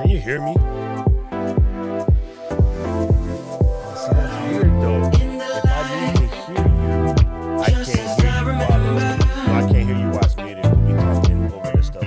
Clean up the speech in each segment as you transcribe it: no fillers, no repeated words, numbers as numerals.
Can you hear me? Oh, see, that's weird though. If I need to hear you, I can't hear you while it's, no, I can't hear you while it's muted. We'll be talking over this stuff.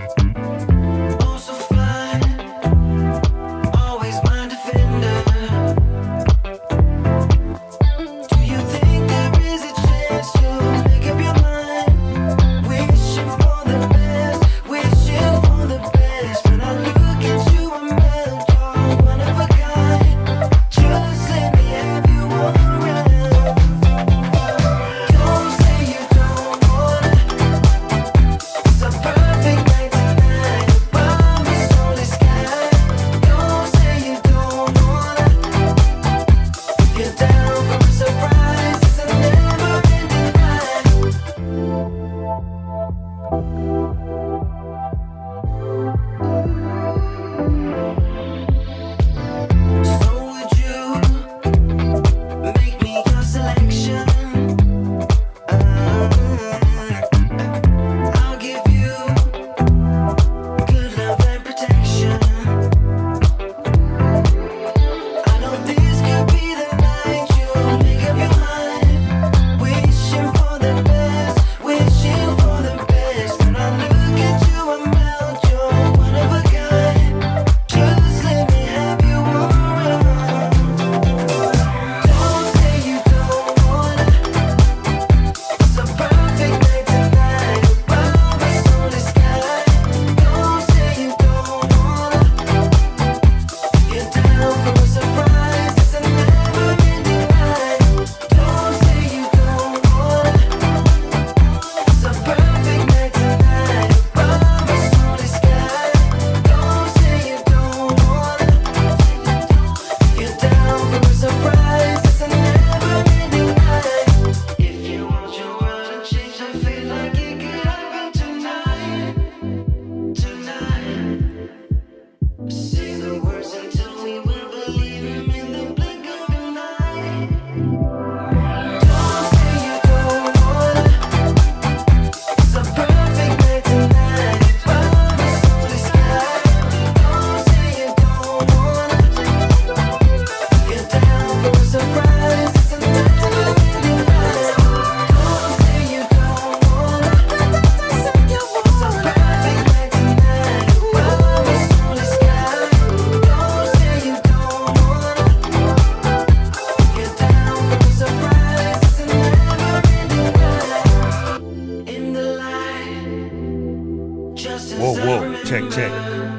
Check, check.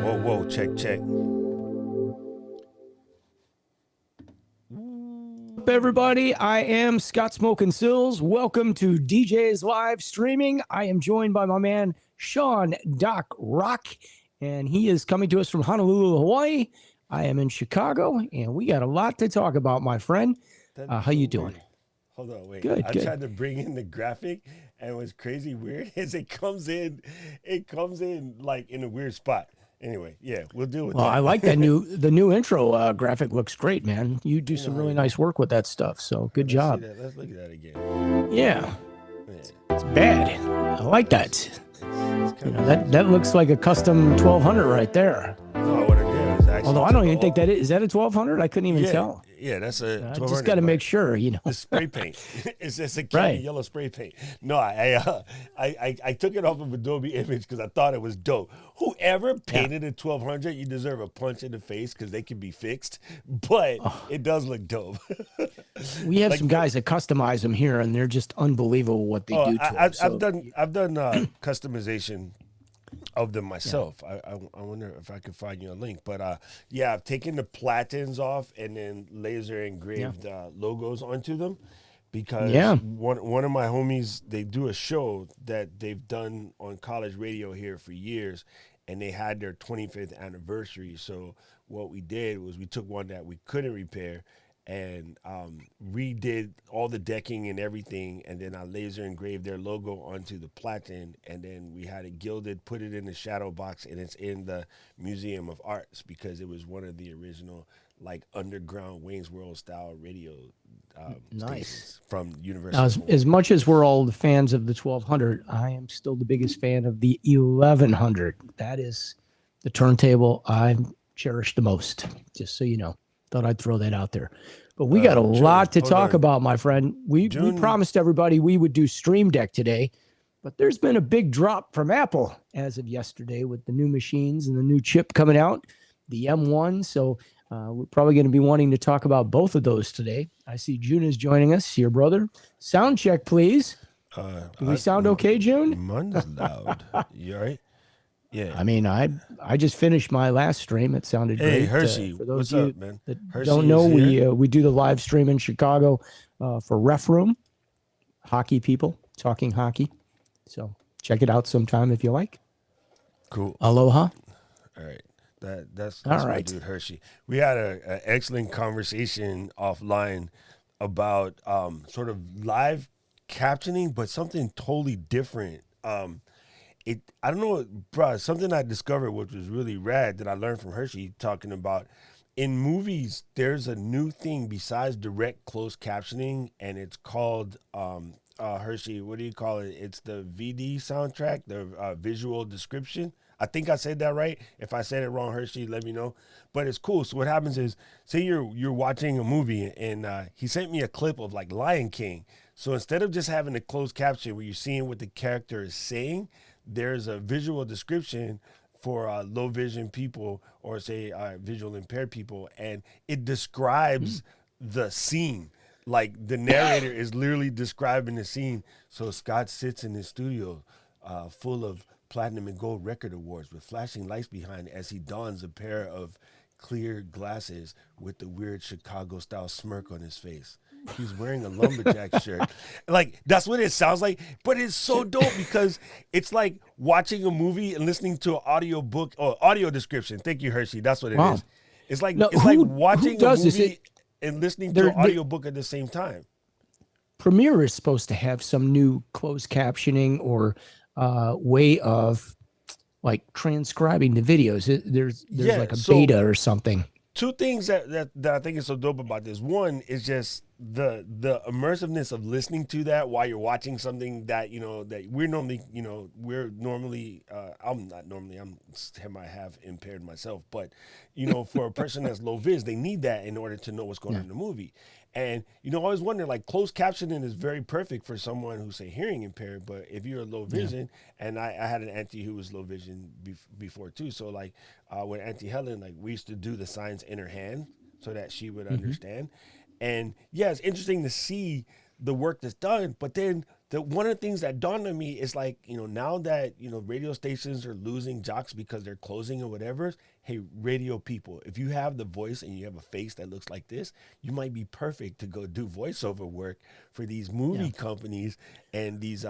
Whoa, check, check. Up, everybody, I am Scott Smoking Silz. Welcome to DJ's Live Streaming. I am joined by my man, Sean Doc Rock, and he is coming to us from Honolulu, Hawaii. I am in Chicago, and we got a lot to talk about, my friend. How you doing? Hold on, wait. Good, I good. tried to bring in the graphic, and what's crazy weird is it comes in like in a weird spot. Anyway, yeah, we'll deal with that. Well, I like the new intro graphic. Looks great, man. You do some really nice work with that stuff, so good job. Let's look at that again. Yeah. It's bad. I like that. That looks like a custom 1200 right there. No, what it is actually. Although I don't even think that is that a 1200? I couldn't even tell. Yeah, that's a 1200. I just got to make sure, The spray paint. It's just a can of yellow spray paint. No, I took it off of Adobe Image because I thought it was dope. Whoever painted a 1200, you deserve a punch in the face because they can be fixed. But it does look dope. We have some guys that customize them here, and they're just unbelievable what they do to them. I've done customization of them myself. I wonder if I could find you a link, but I've taken the platins off and then laser engraved logos onto them because one of my homies, they do a show that they've done on college radio here for years, and they had their 25th anniversary. So what we did was we took one that we couldn't repair and redid all the decking and everything, and then I laser engraved their logo onto the platen, and then we had it gilded, put it in the shadow box, and it's in the Museum of Arts because it was one of the original like underground Wayne's World style radio stations from University. Now, as much as we're all the fans of the 1200, I am still the biggest fan of the 1100. That is the turntable cherish the most, just so you know. Thought I'd throw that out there. But we got a lot to talk about, my friend. We promised everybody we would do Stream Deck today, but there's been a big drop from Apple as of yesterday with the new machines and the new chip coming out, the M1. So we're probably going to be wanting to talk about both of those today. I see June is joining us here, brother. Sound check, please. Do we sound okay, June? Mine's loud. You all right? Yeah. I mean, I just finished my last stream. It sounded great. Hey, Hershey, for those what's of you up, man? that Hershey don't know, is we do the live stream in Chicago for Ref Room, hockey people, talking hockey. So check it out sometime if you like. Cool. Aloha. All right. That's all my right, dude, Hershey. We had an excellent conversation offline about sort of live captioning, but something totally different. I don't know, bro, something I discovered which was really rad that I learned from Hershey talking about in movies. There's a new thing besides direct closed captioning, and it's called Hershey, what do you call it? It's the VD soundtrack, the visual description. I think I said that right. If I said it wrong, Hershey, let me know. But it's cool. So what happens is, say you're watching a movie, and he sent me a clip of like Lion King. So instead of just having a closed caption where you're seeing what the character is saying, there's a visual description for low vision people, or say visual impaired people, and it describes the scene. Like the narrator is literally describing the scene. So Scott sits in his studio full of platinum and gold record awards with flashing lights behind as he dons a pair of clear glasses with the weird Chicago style smirk on his face. He's wearing a lumberjack shirt. Like, that's what it sounds like. But it's so dope because it's like watching a movie and listening to an audio book or audio description. Thank you, Hershey. That's what it is. It's like watching a movie and listening to an audio book at the same time. Premiere is supposed to have some new closed captioning or way of like transcribing the videos. There's like a beta or something. Two things that I think is so dope about this. One is just the immersiveness of listening to that while you're watching something that, that we're normally, I'm not normally, I'm semi-half impaired myself, but, for a person that's low vis, they need that in order to know what's going on in the movie. And, I always wonder, like, closed captioning is very perfect for someone who's, say, hearing impaired, but if you're low vision, and I had an auntie who was low vision before, too, so, like, with Auntie Helen, like, we used to do the signs in her hand so that she would understand. And, yeah, it's interesting to see the work that's done, but then one of the things that dawned on me is, like, now that, radio stations are losing jocks because they're closing or whatever, hey, radio people, if you have the voice and you have a face that looks like this, you might be perfect to go do voiceover work for these movie companies and these,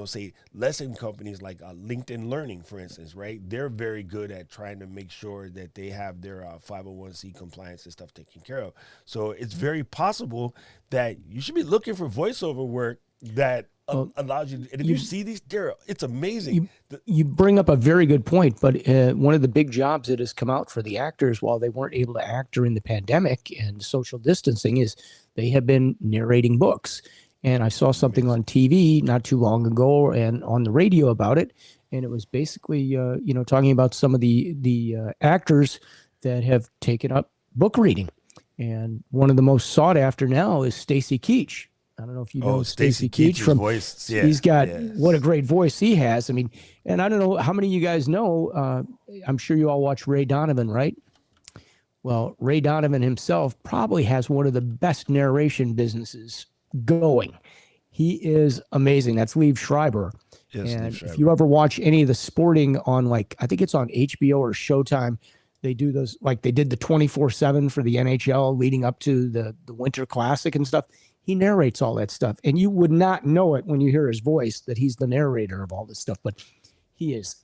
say lesson companies like LinkedIn Learning, for instance, right? They're very good at trying to make sure that they have their 501c compliance and stuff taken care of. So it's very possible that you should be looking for voiceover work that allows you, and if you see these, it's amazing. You bring up a very good point, but one of the big jobs that has come out for the actors while they weren't able to act during the pandemic and social distancing is they have been narrating books. And I saw something on TV not too long ago and on the radio about it. And it was basically, talking about some of the actors that have taken up book reading. And one of the most sought after now is Stacy Keach. I don't know if you know Stacy Keach from voice. Yeah, he's got what a great voice he has. I mean, and I don't know how many of you guys know, I'm sure you all watch Ray Donovan, right? Well, Ray Donovan himself probably has one of the best narration businesses going. He is amazing. That's Liev Schreiber. Yes, and Liev Schreiber. If you ever watch any of the sporting on, like, I think it's on HBO or Showtime, they do those, like they did the 24/7 for the NHL leading up to the Winter Classic and stuff. He narrates all that stuff, and you would not know it when you hear his voice that he's the narrator of all this stuff, but he is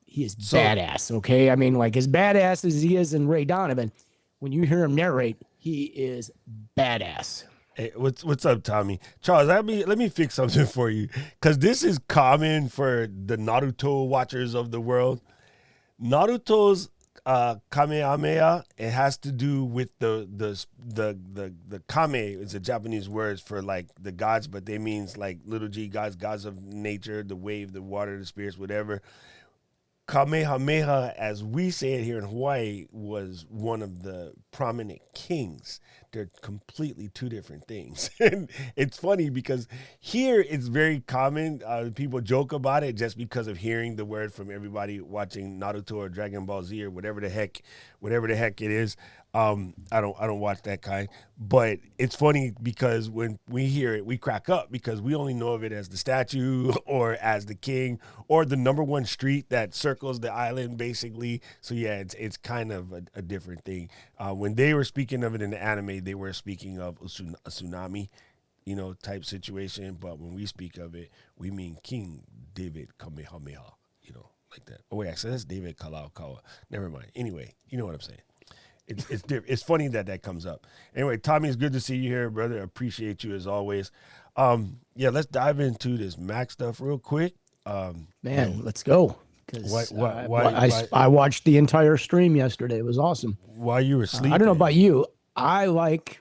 badass. Okay. I mean, like, as badass as he is in Ray Donovan, when you hear him narrate, he is badass. Hey, what's up, Tommy? Charles, let me fix something for you, because this is common for the Naruto watchers of the world. Naruto's Kamehameha, it has to do with the kame is a Japanese word for like the gods, but they means like little g gods of nature, the wave, the water, the spirits, whatever. Kamehameha, as we say it here in Hawaii, was one of the prominent kings. They're completely two different things. And it's funny because here it's very common. People joke about it just because of hearing the word from everybody watching Naruto or Dragon Ball Z or whatever the heck it is. I don't watch that kind, but it's funny because when we hear it, we crack up because we only know of it as the statue or as the king or the number one street that circles the island, basically. So yeah, it's kind of a different thing. When they were speaking of it in the anime, they were speaking of a tsunami, type situation. But when we speak of it, we mean King David Kamehameha, like that. Oh wait, actually that's David Kalaukaua. Never mind. Anyway, you know what I'm saying. It's funny that comes up. Anyway, Tommy, it's good to see you here, brother. Appreciate you as always. Let's dive into this Mac stuff real quick. Let's go. I watched the entire stream yesterday. It was awesome. While you were sleeping. I don't know about you. I like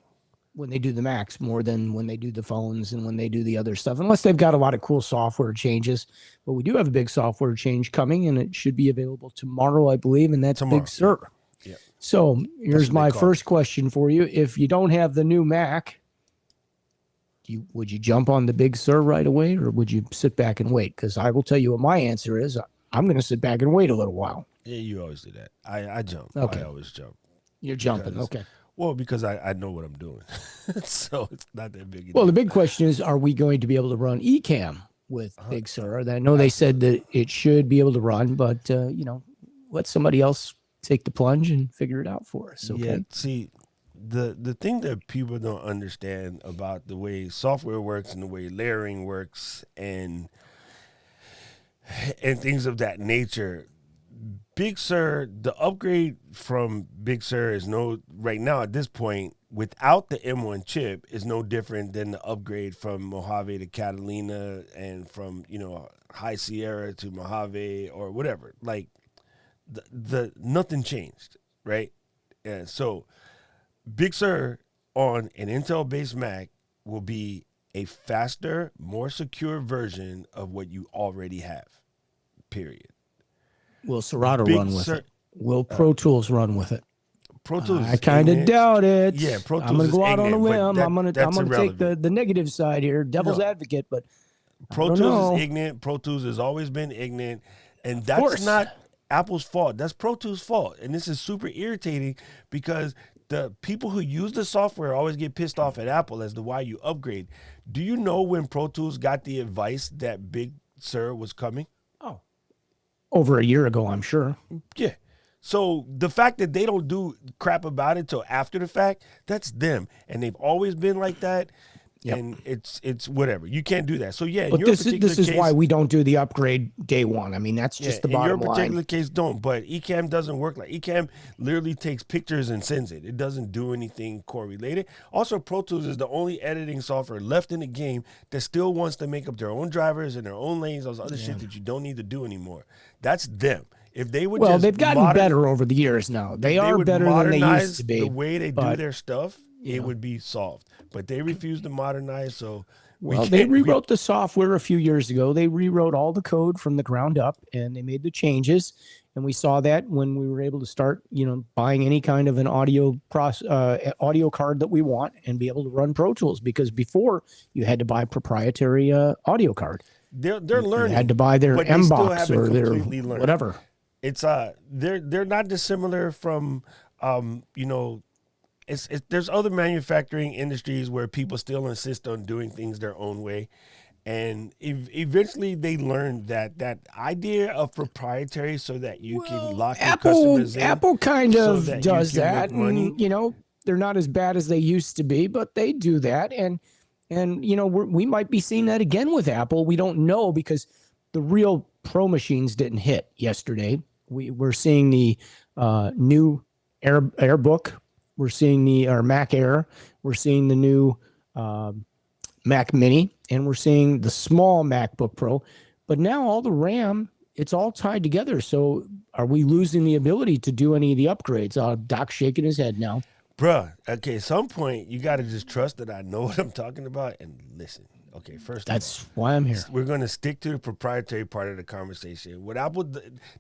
when they do the Macs more than when they do the phones and when they do the other stuff, unless they've got a lot of cool software changes. But we do have a big software change coming, and it should be available tomorrow, I believe, and that's Big Sur. Yeah. So here's my first question for you. If you don't have the new Mac, would you jump on the Big Sur right away, or would you sit back and wait? Because I will tell you what my answer is. I'm going to sit back and wait a little while. Yeah, you always do that. I jump. Okay. I always jump. You're jumping. Okay. Well, because I know what I'm doing. So it's not that big. Well, the big question is, are we going to be able to run Ecamm with Big Sur? I know they said that it should be able to run, but, let somebody else take the plunge and figure it out for us. Okay. Yeah, see, the thing that people don't understand about the way software works and the way layering works and things of that nature, Big Sur, the upgrade from Big Sur is right now at this point, without the M1 chip, is no different than the upgrade from Mojave to Catalina and from, High Sierra to Mojave or whatever. Like, the nothing changed, right? And so Big Sur on an Intel-based Mac will be a faster, more secure version of what you already have, period. Will Serato run with it? Will Pro Tools run with it? Pro Tools. I kind of doubt it. Yeah, Pro Tools. I'm gonna go out on a whim. I'm gonna take the negative side here, devil's advocate. But Pro Tools is ignorant. Pro Tools has always been ignorant, and that's not Apple's fault. That's Pro Tools' fault, and this is super irritating because the people who use the software always get pissed off at Apple as to why you upgrade. Do you know when Pro Tools got the advice that Big Sur was coming? Oh, over a year ago, I'm sure. Yeah. So the fact that they don't do crap about it till after the fact, that's them, and they've always been like that. Yep. And it's whatever. You can't do that. So yeah, but this is why we don't do the upgrade day one. I mean, that's just the bottom line. In your particular case, don't. But Ecamm doesn't work like Ecamm. Literally takes pictures and sends it. It doesn't do anything correlated. Also, Pro Tools is the only editing software left in the game that still wants to make up their own drivers and their own lanes, those other shit that you don't need to do anymore. That's them. If they would, they've gotten better over the years now. They are better than they used to be. The way they do their stuff, it would be solved. But they refuse to modernize, so they rewrote the software a few years ago. They rewrote all the code from the ground up, and they made the changes. And we saw that when we were able to start, buying any kind of an audio card that we want and be able to run Pro Tools. Because before you had to buy a proprietary audio card. They're learning. You had to buy their M-Box or their whatever. It's they're not dissimilar from there's other manufacturing industries where people still insist on doing things their own way. And eventually they learn that idea of proprietary so that you can lock your customers in. Apple kind of does that. And, they're not as bad as they used to be, but they do that. And we might be seeing that again with Apple. We don't know because the real Pro machines didn't hit yesterday. We're seeing the new AirBook. We're seeing the Mac Air. We're seeing the new Mac Mini, and we're seeing the small MacBook Pro. But now all the RAM, it's all tied together. So are we losing the ability to do any of the upgrades? Doc's shaking his head now. Bruh, okay, at some point you got to just trust that I know what I'm talking about and listen. Okay, first That's why I'm here. we're going to stick to the proprietary part of the conversation. What Apple,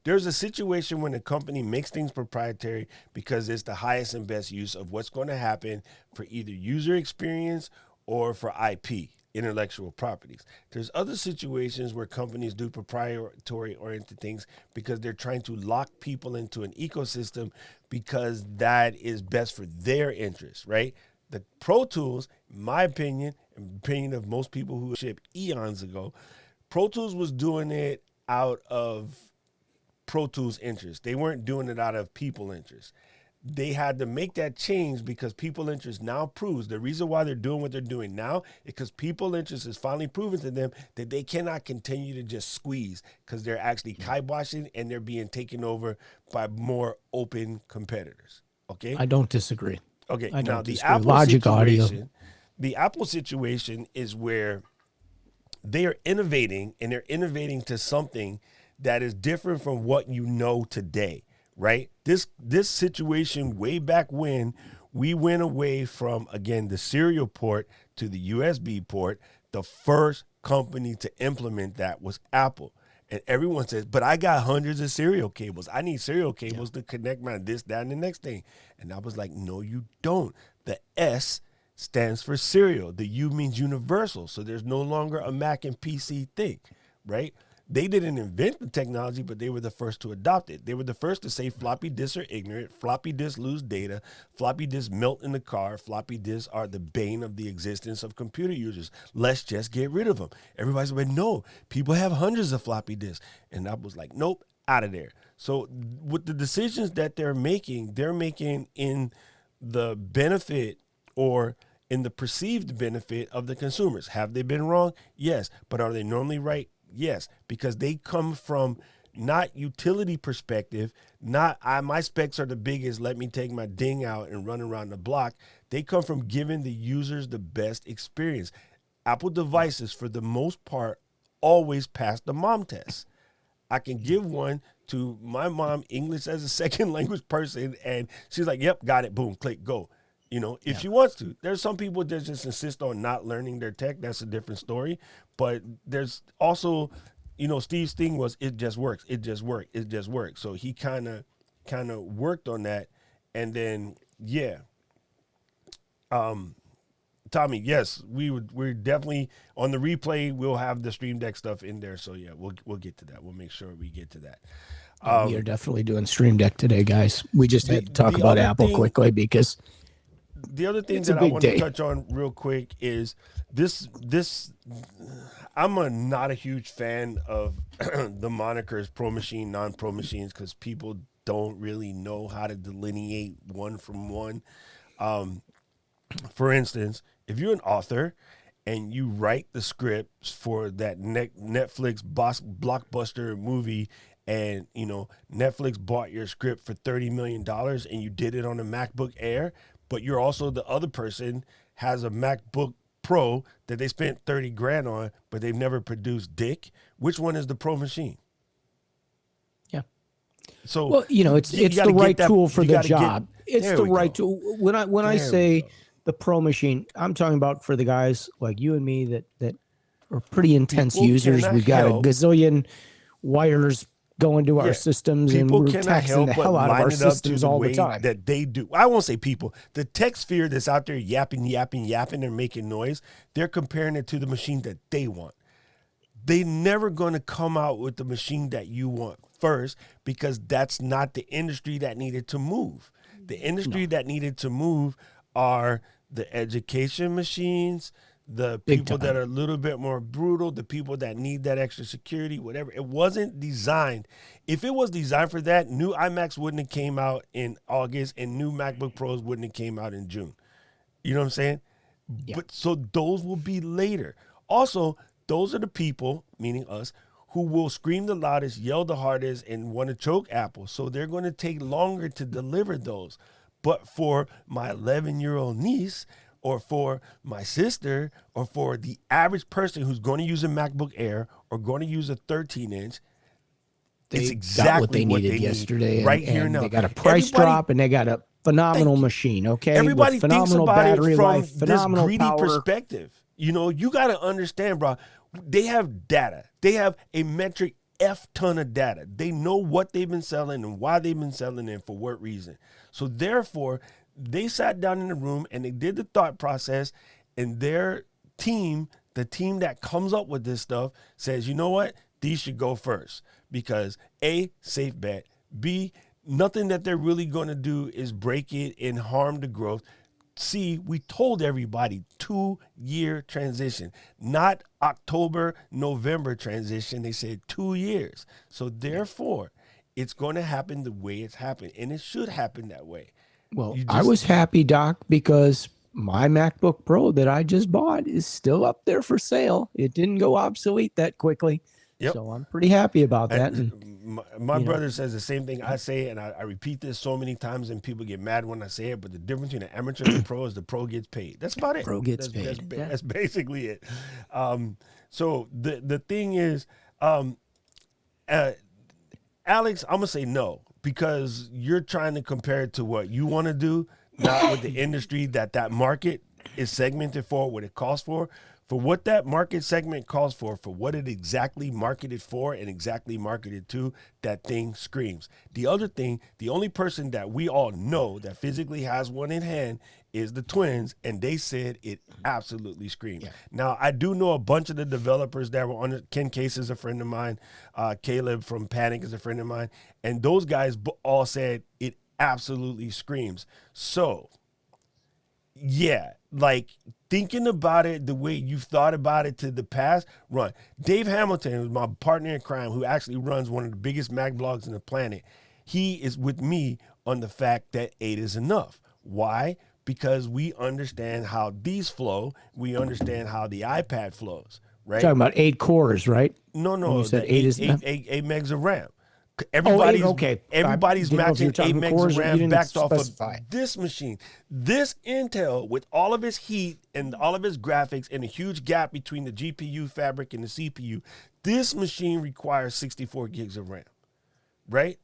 there's a situation when a company makes things proprietary because it's the highest and best use of what's going to happen for either user experience or for IP, intellectual properties. There's other situations where companies do proprietary oriented things because they're trying to lock people into an ecosystem because that is best for their interests, right? The Pro Tools, in my opinion, and opinion of most people who shipped eons ago, Pro Tools was doing it out of Pro Tools interest. They weren't doing it out of people interest. They had to make that change because people interest now proves the reason why they're doing what they're doing now is because people interest is finally proven to them that they cannot continue to just squeeze because they're actually kiboshed and they're being taken over by more open competitors. Okay, I don't disagree. Okay, I now don't the disagree. Apple Logic Audio. situation, the Apple situation is where they are innovating and they're innovating to something that is different from what you know today, right? This situation way back when we went away from, again, the serial port to the USB port, the first company to implement that was Apple. And everyone says, but I got hundreds of serial cables. I need serial cables to connect my this, that, and the next thing. And I was like, no, you don't. The S stands for serial. The U means universal. So there's no longer a Mac and PC thing, right? They didn't invent the technology, but they were the first to adopt it. They were the first to say floppy disks are ignorant, floppy disks lose data, floppy disks melt in the car, floppy disks are the bane of the existence of computer users. Let's just get rid of them. Everybody's like, no, people have hundreds of floppy disks. And I was like, nope, out of there. So with the decisions that they're making in the benefit or in the perceived benefit of the consumers. Have they been wrong? Yes. But are they normally right? Yes, because they come from not utility perspective, not my specs are the biggest, let me take my ding out and run around the block. They come from giving the users the best experience. Apple devices, for the most part, always pass the mom test. I can give one to my mom, English as a second language person, and she's like, yep, got it, boom, click, go. You know, if she wants to. There's some people that just insist on not learning their tech. That's a different story. But there's also, you know, Steve's thing was it just works. It just worked. It just worked. So he kind of worked on that. And then, yeah. Tommy, yes, we're definitely on the replay. We'll have the Stream Deck stuff in there. So yeah, we'll get to that. We'll make sure we get to that. We are definitely doing Stream Deck today, guys. We just had to talk about Apple quickly because the other thing that I want to touch on real quick is this. I'm not a huge fan of the monikers Pro Machine, non-Pro Machines, because people don't really know how to delineate one from one. For instance, if you're an author and you write the scripts for that Netflix blockbuster movie, and you know Netflix bought your script for $30 million, and you did it on a MacBook Air. But you're also the other person has a MacBook Pro that they spent 30 grand on, but they've never produced dick. Which one is the Pro machine? Yeah. So, well, you know, it's the right tool for the job. It's the right tool. When I say the Pro machine, I'm talking about for the guys like you and me that are pretty intense users. We've got a gazillion wires go into our systems, and we're taxing the hell out of our systems all the time. That they do. I won't say people. The tech sphere that's out there yapping, and making noise, they're comparing it to the machine that they want. They're never going to come out with the machine that you want first, because that's not the industry that needed to move. The industry that needed to move are the education machines, the people that are a little bit more brutal, the people that need that extra security, whatever. It wasn't designed. If it was designed for that, new iMacs wouldn't have came out in August and new MacBook Pros wouldn't have came out in June. You know what I'm saying? Yeah. But so those will be later. Also, those are the people, meaning us, who will scream the loudest, yell the hardest, and want to choke Apple. So they're going to take longer to deliver those. But for my 11-year-old niece, or for my sister, or for the average person who's going to use a MacBook Air or going to use a 13-inch, it's exactly what they needed yesterday. Right here and now. They got a price drop, and they got a phenomenal machine, okay? Everybody thinks about it from this greedy power perspective. You know, you got to understand, bro. They have data. They have a metric F ton of data. They know what they've been selling and why they've been selling and for what reason. So therefore, they sat down in the room and they did the thought process, and their team, the team that comes up with this stuff, says, you know what? These should go first because A, safe bet. B, nothing that they're really going to do is break it and harm the growth. C, we told everybody 2-year transition, not October, November transition. They said 2 years. So therefore, it's going to happen the way it's happened, and it should happen that way. Well, I was happy, Doc, because my MacBook Pro that I just bought is still up there for sale. It didn't go obsolete that quickly. Yep. So I'm pretty happy about that. And my brother says the same thing I say, and I repeat this so many times, and people get mad when I say it, but the difference between an amateur and a pro is the pro gets paid. That's about it. Pro gets paid. That's basically it. So the thing is, Alex, I'm going to say no, because you're trying to compare it to what you want to do, not with the industry that market is segmented for, what it costs for what that market segment calls for what it exactly marketed for and exactly marketed to, that thing screams. The other thing, the only person that we all know that physically has one in hand is the twins, and they said it absolutely screams. Yeah. Now, I do know a bunch of the developers that were on it. Ken Case is a friend of mine. Caleb from Panic is a friend of mine. And those guys all said it absolutely screams. So, yeah, like thinking about it the way you've thought about it to the past, run. Dave Hamilton, who's my partner in crime, who actually runs one of the biggest Mac blogs on the planet, he is with me on the fact that 8 is enough. Why? Because we understand how these flow. We understand how the iPad flows, right? Talking about 8 cores, right? No. You said 8 is enough? 8 megs of RAM. Everybody's matching 8 megs of RAM backed off of this machine. This Intel, with all of its heat and all of its graphics and a huge gap between the GPU fabric and the CPU, this machine requires 64 gigs of RAM, right?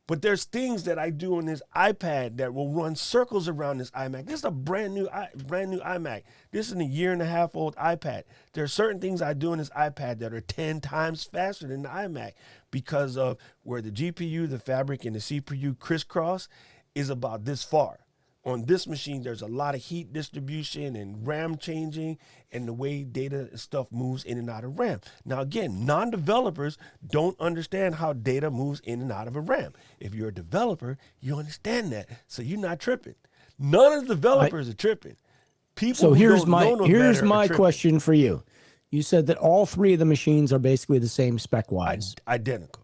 But there's things that I do on this iPad that will run circles around this iMac. This is a brand new iMac. This is a 1.5 year old iPad. There are certain things I do on this iPad that are 10 times faster than the iMac because of where the GPU, the fabric, and the CPU crisscross is about this far. On this machine, there's a lot of heat distribution and RAM changing and the way data stuff moves in and out of RAM. Now, again, non-developers don't understand how data moves in and out of a RAM. If you're a developer, you understand that, so you're not tripping. None of the developers are tripping. People so here's my tripping. question for you. You said that all 3 of the machines are basically the same spec-wise. Identical.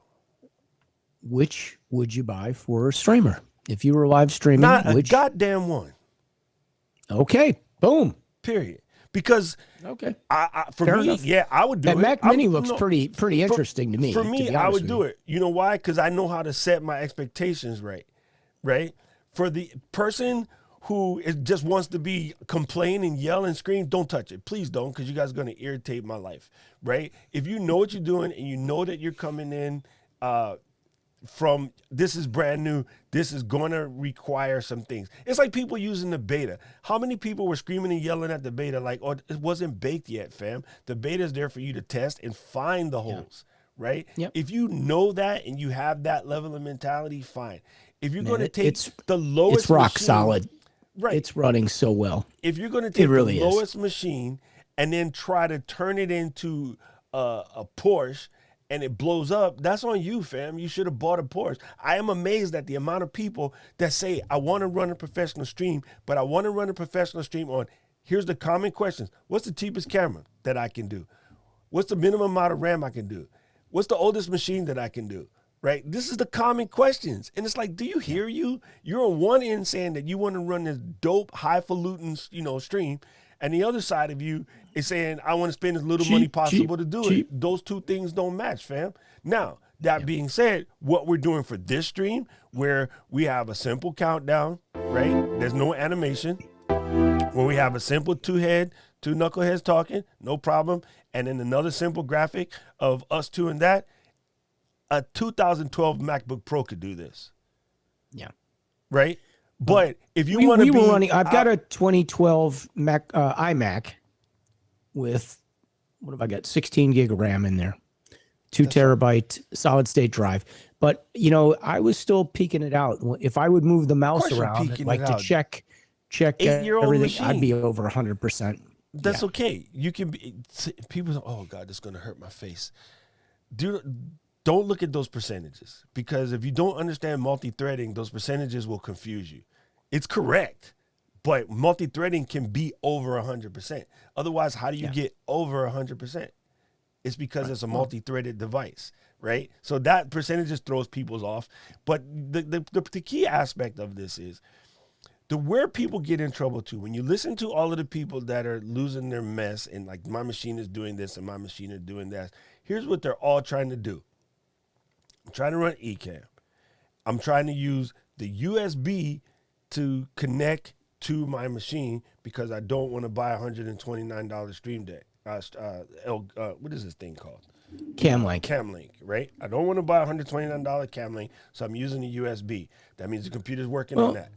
Which would you buy for a streamer? If you were live streaming, not a goddamn one. Okay, boom. Period. Because for Fair me, enough. yeah, I would do that it. Mac Mini looks pretty interesting to me. For me, I would do it. You know why? Because I know how to set my expectations right? For the person who just wants to be complain and yell and scream, don't touch it. Please don't, because you guys are going to irritate my life, right? If you know what you're doing and you know that you're coming in from this is brand new, this is going to require some things. It's like people using the beta. How many people were screaming and yelling at the beta like, oh, it wasn't baked yet, fam? The beta is there for you to test and find the holes, right? Yep. If you know that and you have that level of mentality, fine. If you're going to take the lowest it's rock machine, solid. Right. It's running so well. If you're going to take the lowest machine and then try to turn it into a Porsche, and it blows up, that's on you, fam. You should have bought a Porsche. I am amazed at the amount of people that say, I want to run a professional stream, but I want to run a professional stream on, here's the common questions. What's the cheapest camera that I can do? What's the minimum amount of RAM I can do? What's the oldest machine that I can do? Right? This is the common questions. And it's like, do you hear you? You're on one end saying that you want to run this dope, highfalutin, stream. And the other side of you is saying, I want to spend as little money possible to do it. Those two things don't match, fam. Now, that being said, what we're doing for this stream, where we have a simple countdown, right? There's no animation. Where we have a simple 2 knuckleheads talking, no problem. And then another simple graphic of us 2 and that. A 2012 MacBook Pro could do this. Yeah. Right? But if you want to I've got a 2012 iMac, with, what have I got? 16 gig of RAM in there, 2 terabyte solid state drive. But, you know, I was still peeking it out. If I would move the mouse around and like to check 8-year-old everything, machine. I'd be over 100%. That's okay. You can be, people say, oh God, it's going to hurt my face. Don't look at those percentages, because if you don't understand multi-threading, those percentages will confuse you. It's correct, but multi-threading can be over 100%. Otherwise, how do you get over 100%? It's because it's a multi-threaded device, right? So that percentage just throws people off. But the key aspect of this is where people get in trouble too. When you listen to all of the people that are losing their mess and like, my machine is doing this and my machine is doing that, here's what they're all trying to do. I'm trying to run eCam. I'm trying to use the USB to connect to my machine because I don't want to buy $129 Stream Deck. What is this thing called? Camlink. Camlink, right? I don't want to buy $129 Camlink, so I'm using a USB. That means the computer's working on that,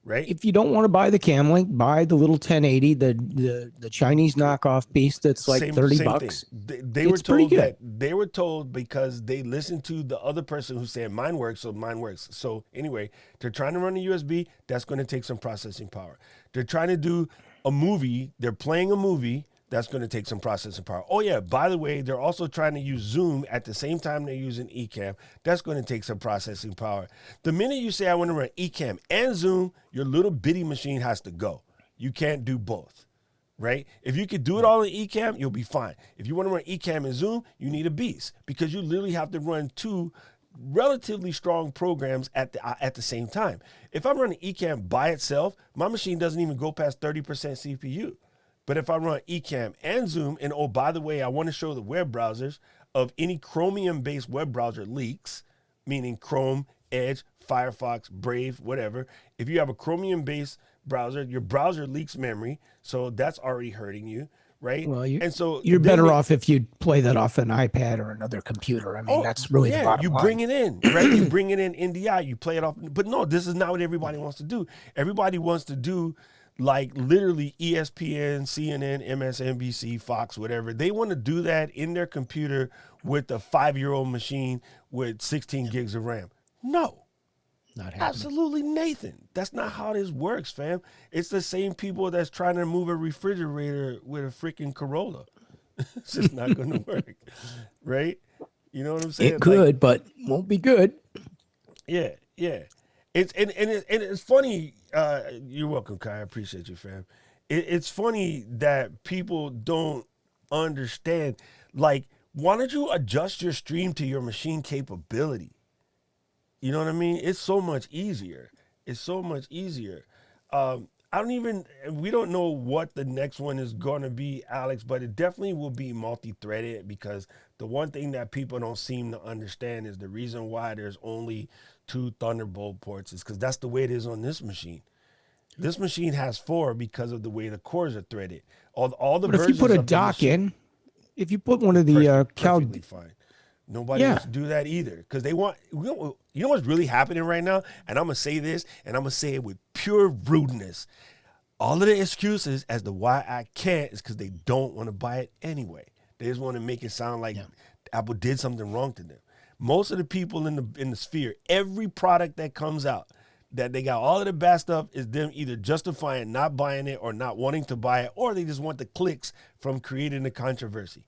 right? If you don't want to buy the Camlink, buy the little 1080, the Chinese knockoff piece that's like $30. They were told that they were told because they listened to the other person who said mine works, so mine works. So anyway, they're trying to run a USB. That's going to take some processing power. They're trying to do a movie. They're playing a movie. That's going to take some processing power. Oh, yeah, by the way, they're also trying to use Zoom at the same time they're using eCam. That's going to take some processing power. The minute you say, I want to run eCam and Zoom, your little bitty machine has to go. You can't do both, right? If you could do it all in eCam, you'll be fine. If you want to run eCam and Zoom, you need a beast, because you literally have to run two relatively strong programs at the same time. If I'm running eCam by itself, my machine doesn't even go past 30% CPU. But if I run eCam and Zoom, and oh, by the way, I want to show the web browsers of any Chromium-based web browser leaks, meaning Chrome, Edge, Firefox, Brave, whatever. If you have a Chromium-based browser, your browser leaks memory, so that's already hurting you, right? Well, you're better off if you play that off an iPad or another computer. I mean, that's really the bottom line. Bring it in, right? You bring it in NDI, you play it off. But no, this is not what everybody wants to do. Everybody wants to do like literally ESPN, CNN, MSNBC, Fox, whatever. They want to do that in their computer with a 5-year-old machine with 16 gigs of RAM. No. Not happening. Absolutely, Nathan. That's not how this works, fam. It's the same people that's trying to move a refrigerator with a freaking Corolla. It's just not going to work, right? You know what I'm saying? It could, but won't be good. Yeah. It's funny. You're welcome, Kai. I appreciate you, fam. It's funny that people don't understand. Like, why don't you adjust your stream to your machine capability? You know what I mean? It's so much easier. We don't know what the next one is going to be, Alex, but it definitely will be multi-threaded, because the one thing that people don't seem to understand is the reason why there's only 2 Thunderbolt ports is because that's the way it is on this machine. This machine has 4 because of the way the cores are threaded. All the but versions if you put a of the dock machine, in, if you put one of the perfectly fine. Nobody wants to do that either, because they want, you know what's really happening right now? And I'm going to say this, and I'm going to say it with pure rudeness. All of the excuses as to why I can't is because they don't want to buy it anyway. They just want to make it sound like Apple did something wrong to them. Most of the people in the sphere, every product that comes out, that they got all of the bad stuff, is them either justifying not buying it or not wanting to buy it, or they just want the clicks from creating the controversy.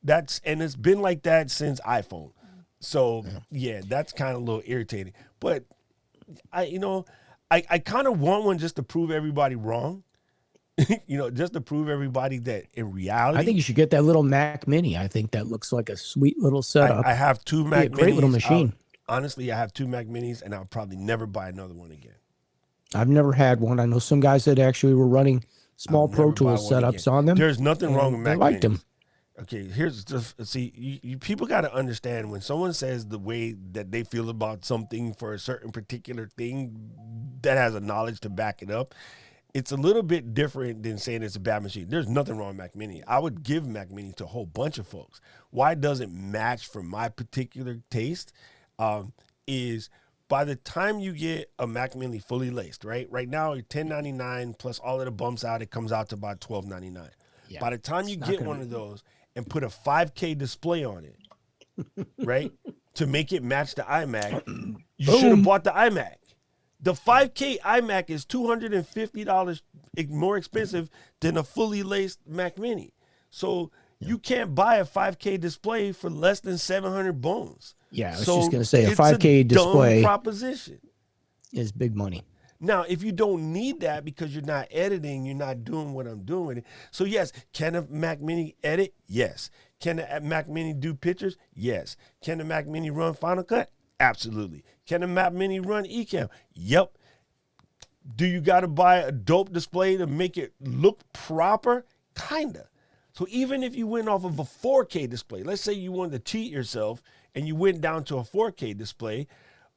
And it's been like that since iPhone. So yeah, that's kind of a little irritating. But I kind of want one just to prove everybody wrong. Just to prove everybody that in reality, I think you should get that little Mac Mini. I think that looks like a sweet little setup. I have 2 Mac Minis. Great little machine. Honestly, I have 2 Mac Minis, and I'll probably never buy another one again. I've never had one. I know some guys that actually were running small Pro Tools setups on them. There's nothing wrong with Mac Minis. I liked them. Okay, here's just, see, you people got to understand, when someone says the way that they feel about something for a certain particular thing that has a knowledge to back it up, it's a little bit different than saying it's a bad machine. There's nothing wrong with Mac Mini. I would give Mac Mini to a whole bunch of folks. Why it doesn't match for my particular taste is by the time you get a Mac Mini fully laced, right? Right now, $10.99 plus all of the bumps out, it comes out to about $12.99. Yeah. By the time you It's not get gonna one be- of those and put a 5K display on it, right, to make it match the iMac, you should have Boom. bought the iMac. The 5K iMac is $250 more expensive than a fully laced Mac Mini. So you can't buy a 5K display for less than 700 bones. Yeah, I was So just gonna say a it's 5K dumb display proposition. is big money. Now, if you don't need that because you're not editing, you're not doing what I'm doing with it. So yes, can a Mac Mini edit? Yes. Can the Mac Mini do pictures? Yes. Can the Mac Mini run Final Cut? Absolutely. Can the Mac Mini run Ecamm? Yep. Do you got to buy a dope display to make it look proper? Kinda. So even if you went off of a 4K display, let's say you wanted to cheat yourself and you went down to a 4K display,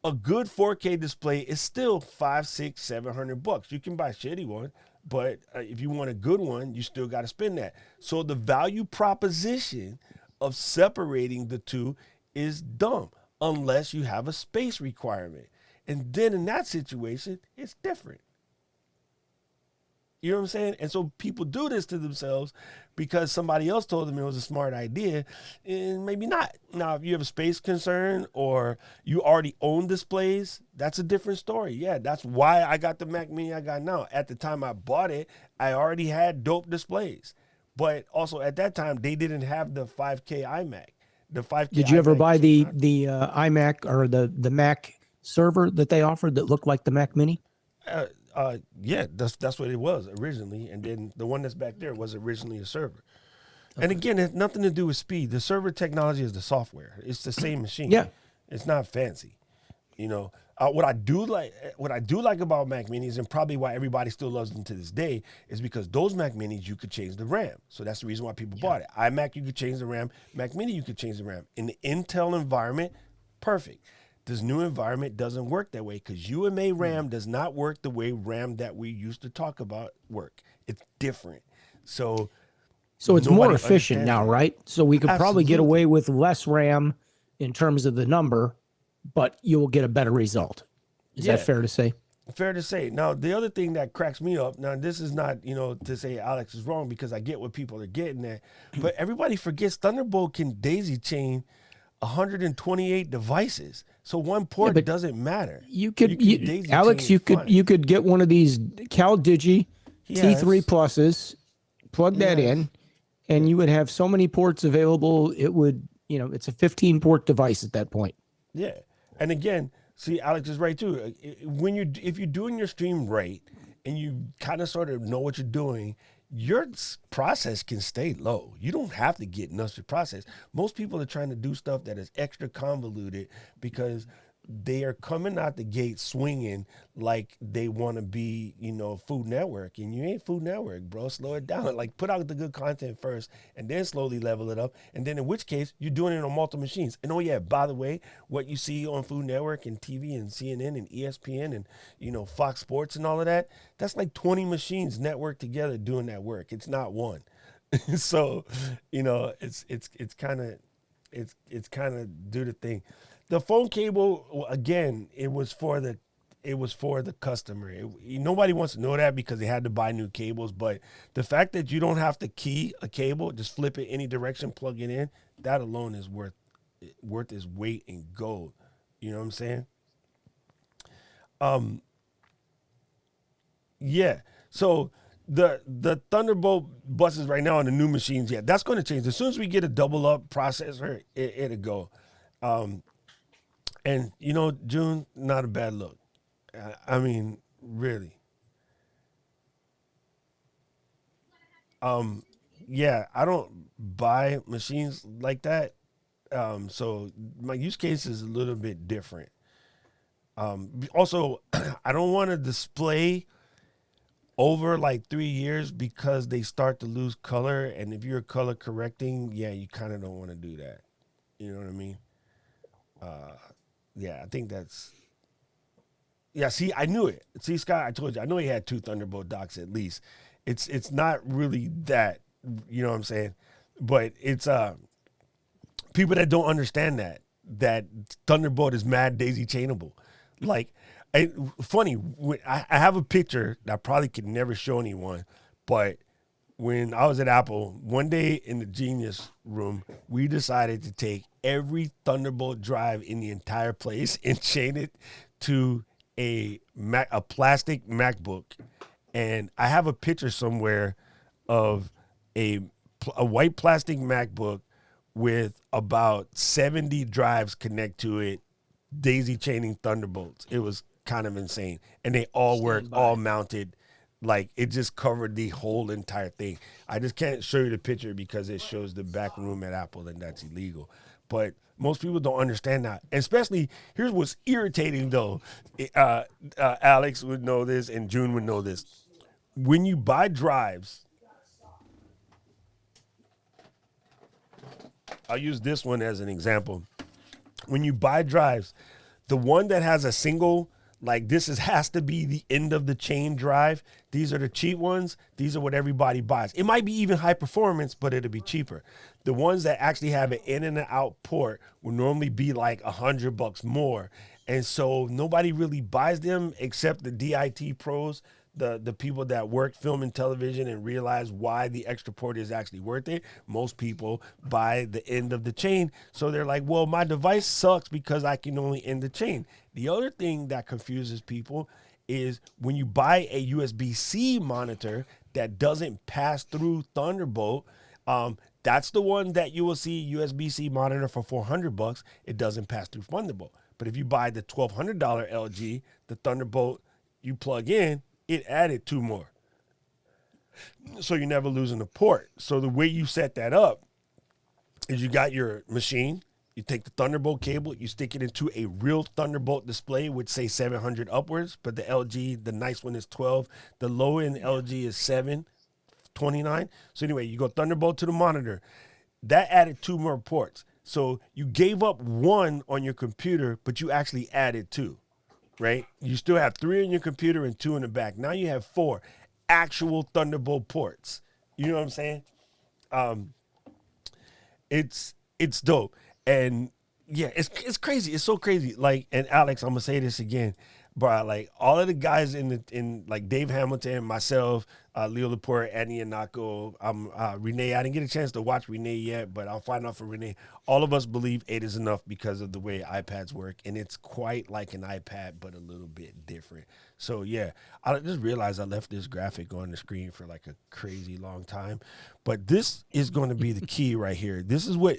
a good 4K display is still $500, $600, $700. You can buy a shitty one, but if you want a good one, you still got to spend that. So the value proposition of separating the two is dumb unless you have a space requirement. And then in that situation, it's different. You know what I'm saying? And so people do this to themselves because somebody else told them it was a smart idea, and maybe not. Now, if you have a space concern or you already own displays, that's a different story. Yeah, that's why I got the Mac Mini I got now. At the time I bought it, I already had dope displays. But also at that time, they didn't have the 5K iMac. The 5K Did you ever iMac buy came the out. iMac or the Mac server that they offered that looked like the Mac Mini? Yeah, that's what it was originally, and then the one that's back there was originally a server. Okay. And again, it has nothing to do with speed. The server technology is the software. It's the same machine. Yeah, it's not fancy. You know, what I do like about Mac Minis, and probably why everybody still loves them to this day, is because those Mac Minis you could change the RAM. So that's the reason why people bought it. iMac you could change the RAM. Mac Mini you could change the RAM. In the Intel environment, perfect. This new environment doesn't work that way because UMA RAM does not work the way RAM that we used to talk about work. It's different. So it's more efficient understands now, that. right? So we could probably get Absolutely. away with less RAM in terms of the number, but you will get a better result. Is that fair to say? Fair to say. Now, the other thing that cracks me up, now this is not, to say Alex is wrong because I get what people are getting at, but everybody forgets Thunderbolt can daisy chain 128 devices. So one port doesn't matter. You could, daisy Alex, chain you fine. could get one of these CalDigi T3 pluses, plug that in, and you would have so many ports available. It would, it's a 15 port device at that point. Yeah. And again, see, Alex is right too. If you're doing your stream right and you kind of sort of know what you're doing, your process can stay low. You don't have to get nuts with process. Most people are trying to do stuff that is extra convoluted because they are coming out the gate swinging like they want to be, Food Network, and you ain't Food Network, bro. Slow it down. Like, put out the good content first and then slowly level it up. And then in which case you're doing it on multiple machines. And oh yeah, by the way, what you see on Food Network and TV and CNN and ESPN and, Fox Sports and all of that, that's like 20 machines networked together doing that work. It's not one. So, it's kind of do the thing. The phone cable, again, it was for the customer. Nobody wants to know that because they had to buy new cables. But the fact that you don't have to key a cable, just flip it any direction, plug it in, that alone is worth its weight in gold. You know what I'm saying? Yeah. So the Thunderbolt buses right now on the new machines, that's going to change. As soon as we get a double up processor, it'll go. And, June, not a bad look. I mean, really. I don't buy machines like that. So my use case is a little bit different. Also, I don't want to display over like 3 years because they start to lose color. And if you're color correcting, you kind of don't want to do that. You know what I mean? I think that's... Yeah, see, I knew it. See, Scott, I told you, I know he had 2 Thunderbolt docks at least. It's not really that, you know what I'm saying? But it's people that don't understand that Thunderbolt is mad daisy chainable. Like, funny, I have a picture that I probably could never show anyone, but when I was at Apple, one day in the Genius room, we decided to take every Thunderbolt drive in the entire place and chain it to a plastic MacBook. And I have a picture somewhere of a white plastic MacBook with about 70 drives connect to it, daisy chaining Thunderbolts. It was kind of insane. And they all worked, all mounted. Like, it just covered the whole entire thing. I just can't show you the picture because it shows the back room at Apple, and that's illegal. But most people don't understand that. Especially, here's what's irritating, though. Alex would know this, and June would know this. When you buy drives, I'll use this one as an example. When you buy drives, the one that has a single, like has to be the end of the chain drive. These are the cheap ones. These are what everybody buys. It might be even high performance, but it'll be cheaper. The ones that actually have an in and an out port will normally be like $100 more. And so nobody really buys them except the DIT pros, the people that work film and television and realize why the extra port is actually worth it. Most people buy the end of the chain. So they're like, well, my device sucks because I can only end the chain. The other thing that confuses people is when you buy a USB-C monitor that doesn't pass through Thunderbolt, that's the one that you will see USB-C monitor for $400. It doesn't pass through Thunderbolt. But if you buy the $1,200 LG, the Thunderbolt you plug in, it added 2 more. So you're never losing a port. So the way you set that up is you got your machine, you take the Thunderbolt cable, you stick it into a real Thunderbolt display, which say 700 upwards, but the LG, the nice one is 12. The low end LG is 729. So anyway, you go Thunderbolt to the monitor. That added 2 more ports. So you gave up 1 on your computer, but you actually added 2. Right? You still have 3 on your computer and 2 in the back. Now you have 4 actual Thunderbolt ports. You know what I'm saying? It's dope. And yeah, it's crazy. It's so crazy. Like, and Alex, I'm gonna say this again, bro. Like, all of the guys in like Dave Hamilton, myself, Leo Laporte, Annie Anako, Renee. I didn't get a chance to watch Renee yet, but I'll find out for Renee. All of us believe 8 is enough because of the way iPads work, and it's quite like an iPad, but a little bit different. So yeah, I just realized I left this graphic on the screen for like a crazy long time, but this is going to be the key right here. This is what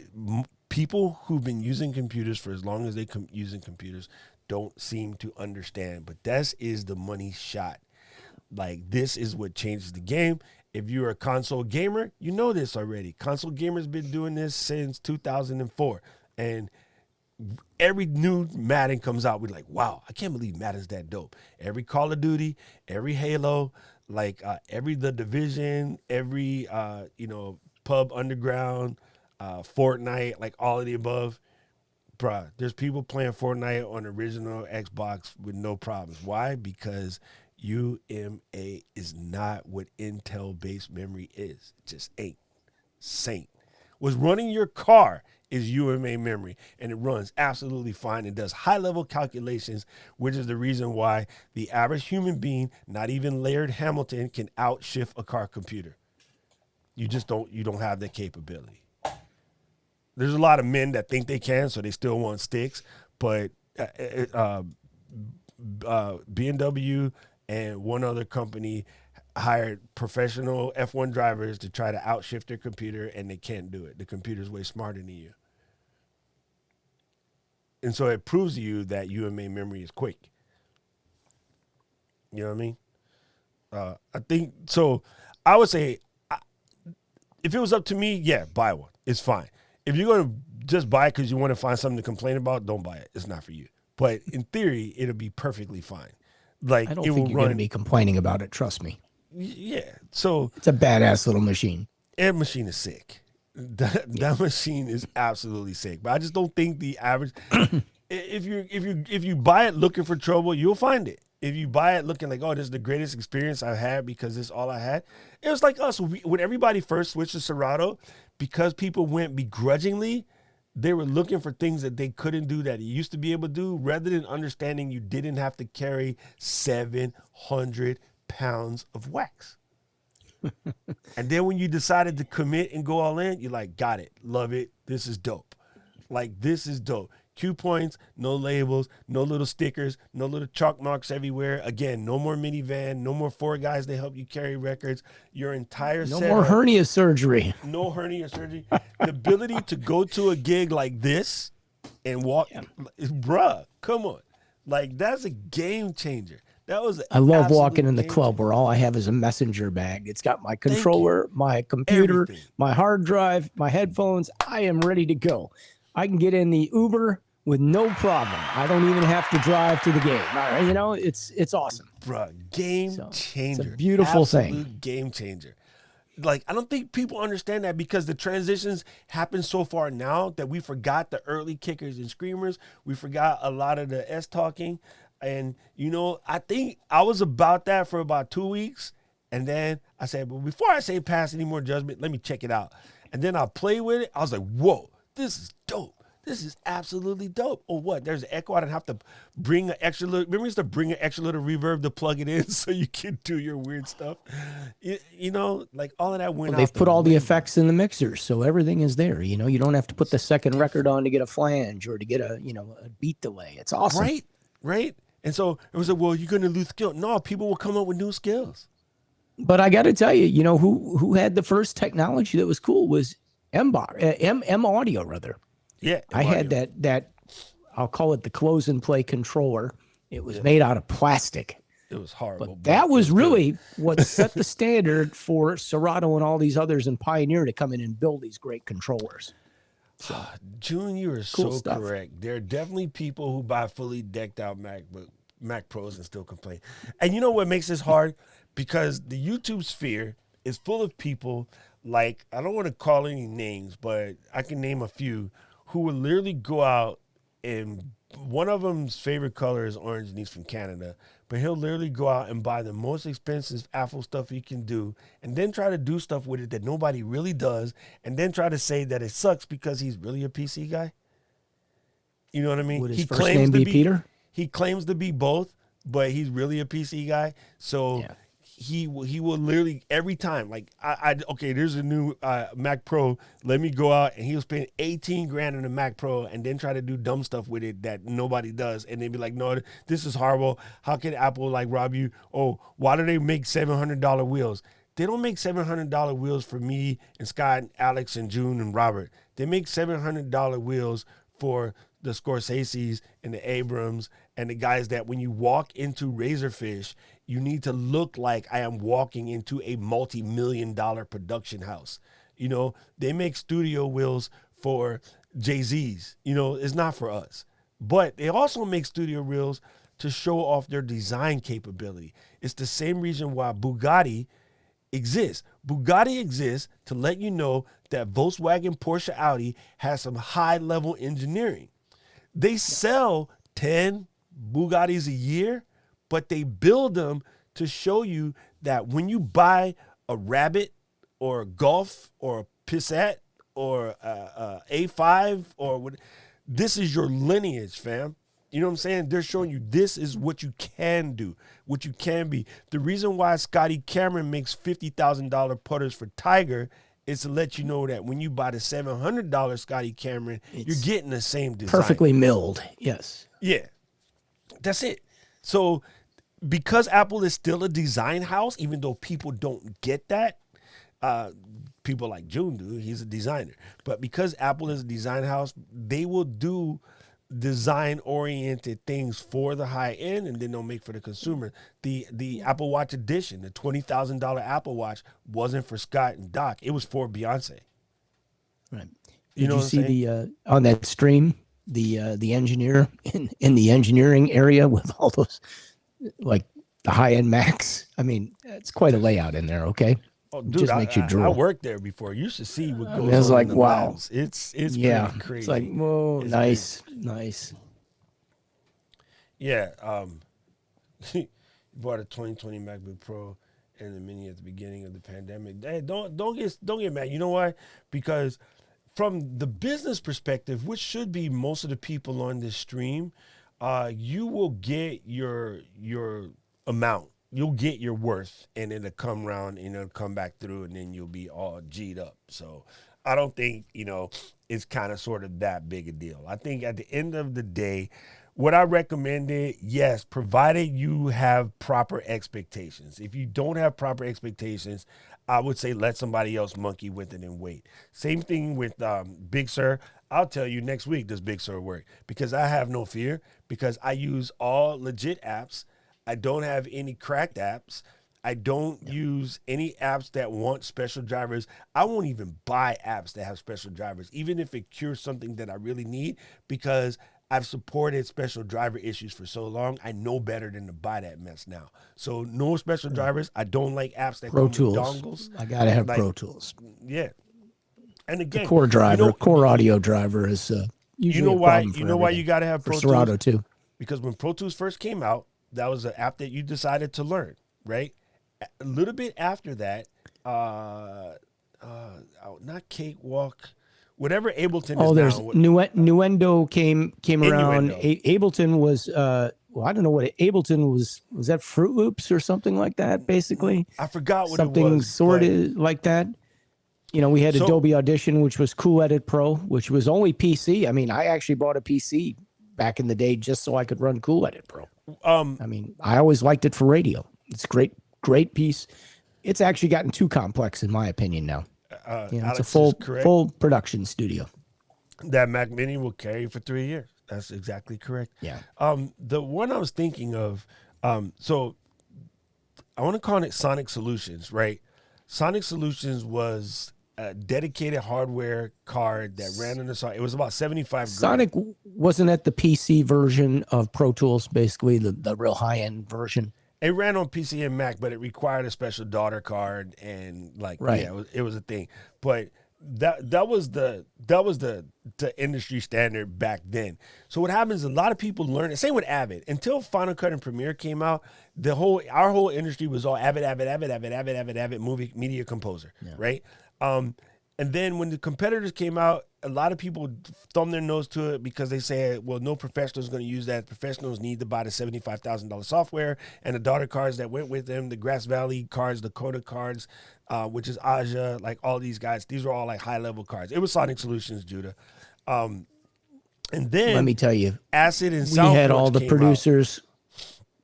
people who've been using computers for as long as they using computers don't seem to understand, but this is the money shot. Like, this is what changes the game. If you're a console gamer, you know this already. Console gamers been doing this since 2004. And every new Madden comes out, we're like, wow, I can't believe Madden's that dope. Every Call of Duty, every Halo, like every The Division, every, Pub Underground, Fortnite, like all of the above. Bruh, there's people playing Fortnite on original Xbox with no problems. Why? Because UMA is not what Intel-based memory is. It just ain't. Saint. What's running your car is UMA memory, and it runs absolutely fine and does high-level calculations, which is the reason why the average human being, not even Laird Hamilton, can outshift a car computer. You don't have that capability. There's a lot of men that think they can, so they still want sticks, but BMW and one other company hired professional F1 drivers to try to outshift their computer, and they can't do it. The computer's way smarter than you. And so it proves to you that UMA memory is quick. You know what I mean? I think, so I would say, if it was up to me, yeah, buy one. It's fine. If you're going to just buy it because you want to find something to complain about, don't buy it. It's not for you. But in theory, it'll be perfectly fine. Like, I don't think you're going to be complaining about it. Trust me. Yeah. So it's a badass little machine. That machine is sick. That machine is absolutely sick. But I just don't think the average. if you buy it looking for trouble, you'll find it. If you buy it looking like, oh, this is the greatest experience I've had because this is all I had. It was like us when everybody first switched to Serato, because people went begrudgingly. They were looking for things that they couldn't do that you used to be able to do, rather than understanding you didn't have to carry 700 pounds of wax. And then when you decided to commit and go all in, you're like, got it, love it, this is dope. Like, this is dope. Q points, no labels, no little stickers, no little chalk marks everywhere. Again, no more minivan, no more 4 guys to help you carry records. Your entire No setup, more hernia surgery. no hernia surgery. The ability to go to a gig like this and walk, bruh, come on. Like, that's a game changer. That was I love walking in the club where all I have is a messenger bag. It's got my controller, my computer, Everything. my hard drive, my headphones. I am ready to go. I can get in the Uber with no problem. I don't even have to drive to the game. All right, you know, it's awesome. Bruh, game changer. It's a beautiful Absolute thing. Game changer. Like, I don't think people understand that because the transitions happen so far now that we forgot the early kickers and screamers. We forgot a lot of the S talking. And, you know, I think I was about that for about 2 weeks. And then I said, well, before I say pass any more judgment, let me check it out. And then I played with it. I was like, whoa, this is dope. This is absolutely dope. Oh, what? There's an echo. I don't have to bring an extra little. Remember, you used to bring an extra little reverb to plug it in so you can do your weird stuff. You know, like all of that went out. They've put all the effects in the mixers, so everything is there. You know, you don't have to put the second record on to get a flange or to get a, you know, a beat delay. It's awesome. Right. And so it was like, well, you're going to lose skill. No, people will come up with new skills. But I got to tell you, you know, who had the first technology that was cool was M Audio, rather. Yeah, I had that. I'll call it the close and play controller. It was made out of plastic. It was horrible. But that was really what set the standard for Serato and all these others and Pioneer to come in and build these great controllers. So, June, you are cool so stuff. correct. There are definitely people who buy fully decked out Mac Pros and still complain. And you know what makes this hard? Because the YouTube sphere is full of people like, I don't want to call any names, but I can name a few who would literally go out and one of them's favorite color is orange and he's from Canada, but he'll literally go out and buy the most expensive Apple stuff he can do and then try to do stuff with it that nobody really does and then try to say that it sucks because he's really a PC guy. You know what I mean? Would his first name be Peter? He claims to be both, but he's really a PC guy. So he will literally every time, like, okay, there's a new Mac Pro. Let me go out, and he'll spend $18,000 on a Mac Pro and then try to do dumb stuff with it that nobody does. And they'd be like, no, this is horrible. How can Apple, like, rob you? Oh, why do they make $700 wheels? They don't make $700 wheels for me and Scott and Alex and June and Robert. They make $700 wheels for the Scorseses and the Abrams and the guys that when you walk into Razorfish, you need to look like I am walking into a multi-million-dollar production house. You know, they make studio wheels for Jay-Z's. You know, it's not for us. But they also make studio wheels to show off their design capability. It's the same reason why Bugatti exists. Bugatti exists to let you know that Volkswagen, Porsche, Audi has some high-level engineering. They sell 10 Bugattis a year, but they build them to show you that when you buy a Rabbit or a Golf or a Passat or a A5 or what, this is your lineage, fam. You know what I'm saying? They're showing you this is what you can do, what you can be. The reason why Scotty Cameron makes $50,000 putters for Tiger is to let you know that when you buy the $700 Scotty Cameron, you're getting the same design. Perfectly milled, yes. Yeah, that's it. So because Apple is still a design house, even though people don't get that, people like June do, he's a designer. But because Apple is a design house, they will do design-oriented things for the high end, and then they'll make for the consumer. The Apple Watch Edition, the $20,000 Apple Watch, wasn't for Scott and Doc. It was for Beyonce. Right. Did you see the on that stream the engineer in the engineering area with all those like the high-end Macs? I mean, it's quite a layout in there. Okay. Oh, dude, just makes you drool. I worked there before. You should see what goes on. It's like, in the wow. labs. It's pretty crazy. It's like, whoa, it's nice, crazy. Nice. Yeah. You bought a 2020 MacBook Pro and the Mini at the beginning of the pandemic. Hey, don't get mad. You know why? Because from the business perspective, which should be most of the people on this stream, you will get your amount. you'll get your worth, and it'll come around and it'll come back through, and then you'll be all G'd up. So I don't think, it's kind of sort of that big a deal. I think at the end of the day, what I recommended, yes, provided you have proper expectations. If you don't have proper expectations, I would say let somebody else monkey with it and wait. Same thing with Big Sur. I'll tell you next week, does Big Sur work? Because I have no fear, because I use all legit apps. I don't have any cracked apps. I don't use any apps that want special drivers. I won't even buy apps that have special drivers, even if it cures something that I really need, because I've supported special driver issues for so long. I know better than to buy that mess now. So no special drivers. I don't like apps that Pro come Tools. with dongles. I gotta have Pro Tools. Yeah. And again, The core driver, core audio driver is usually why you gotta have Pro Serato Tools? too. Because when Pro Tools first came out, that was an app that you decided to learn, right? A little bit after that, not Cakewalk, whatever Ableton is there's now. Nuendo came around. Innuendo. Ableton was I don't know what Ableton was. Was that Fruit Loops or something like that? Basically, I forgot what something it was. sort of like that. We had Adobe Audition, which was Cool Edit Pro, which was only PC. I mean, I actually bought a PC back in the day just so I could run Cool Edit Pro. I always liked it for radio. It's great piece. It's actually gotten too complex in my opinion now. It's a full production studio. That Mac Mini will carry for 3 years. That's exactly correct. Yeah. The one I was thinking of, so I want to call it Sonic Solutions, right? Sonic Solutions was a dedicated hardware card that ran on the side. It was about $75,000. Sonic wasn't at the PC version of Pro Tools, basically the real high-end version. It ran on PC and Mac, but it required a special daughter card, and it was a thing. But that was the industry standard back then. So what happens? A lot of people learn it. Same with Avid. Until Final Cut and Premiere came out, our whole industry was all Avid movie media composer, right? And then when the competitors came out, a lot of people thumb their nose to it because they say, well, no professional is going to use that. Professionals need to buy the $75,000 software and the daughter cards that went with them, the Grass Valley cards, the Coda cards, which is Aja, like all these guys. These were all like high-level cards. It was Sonic Solutions, Judah. And then let me tell you, Acid and we had all the producers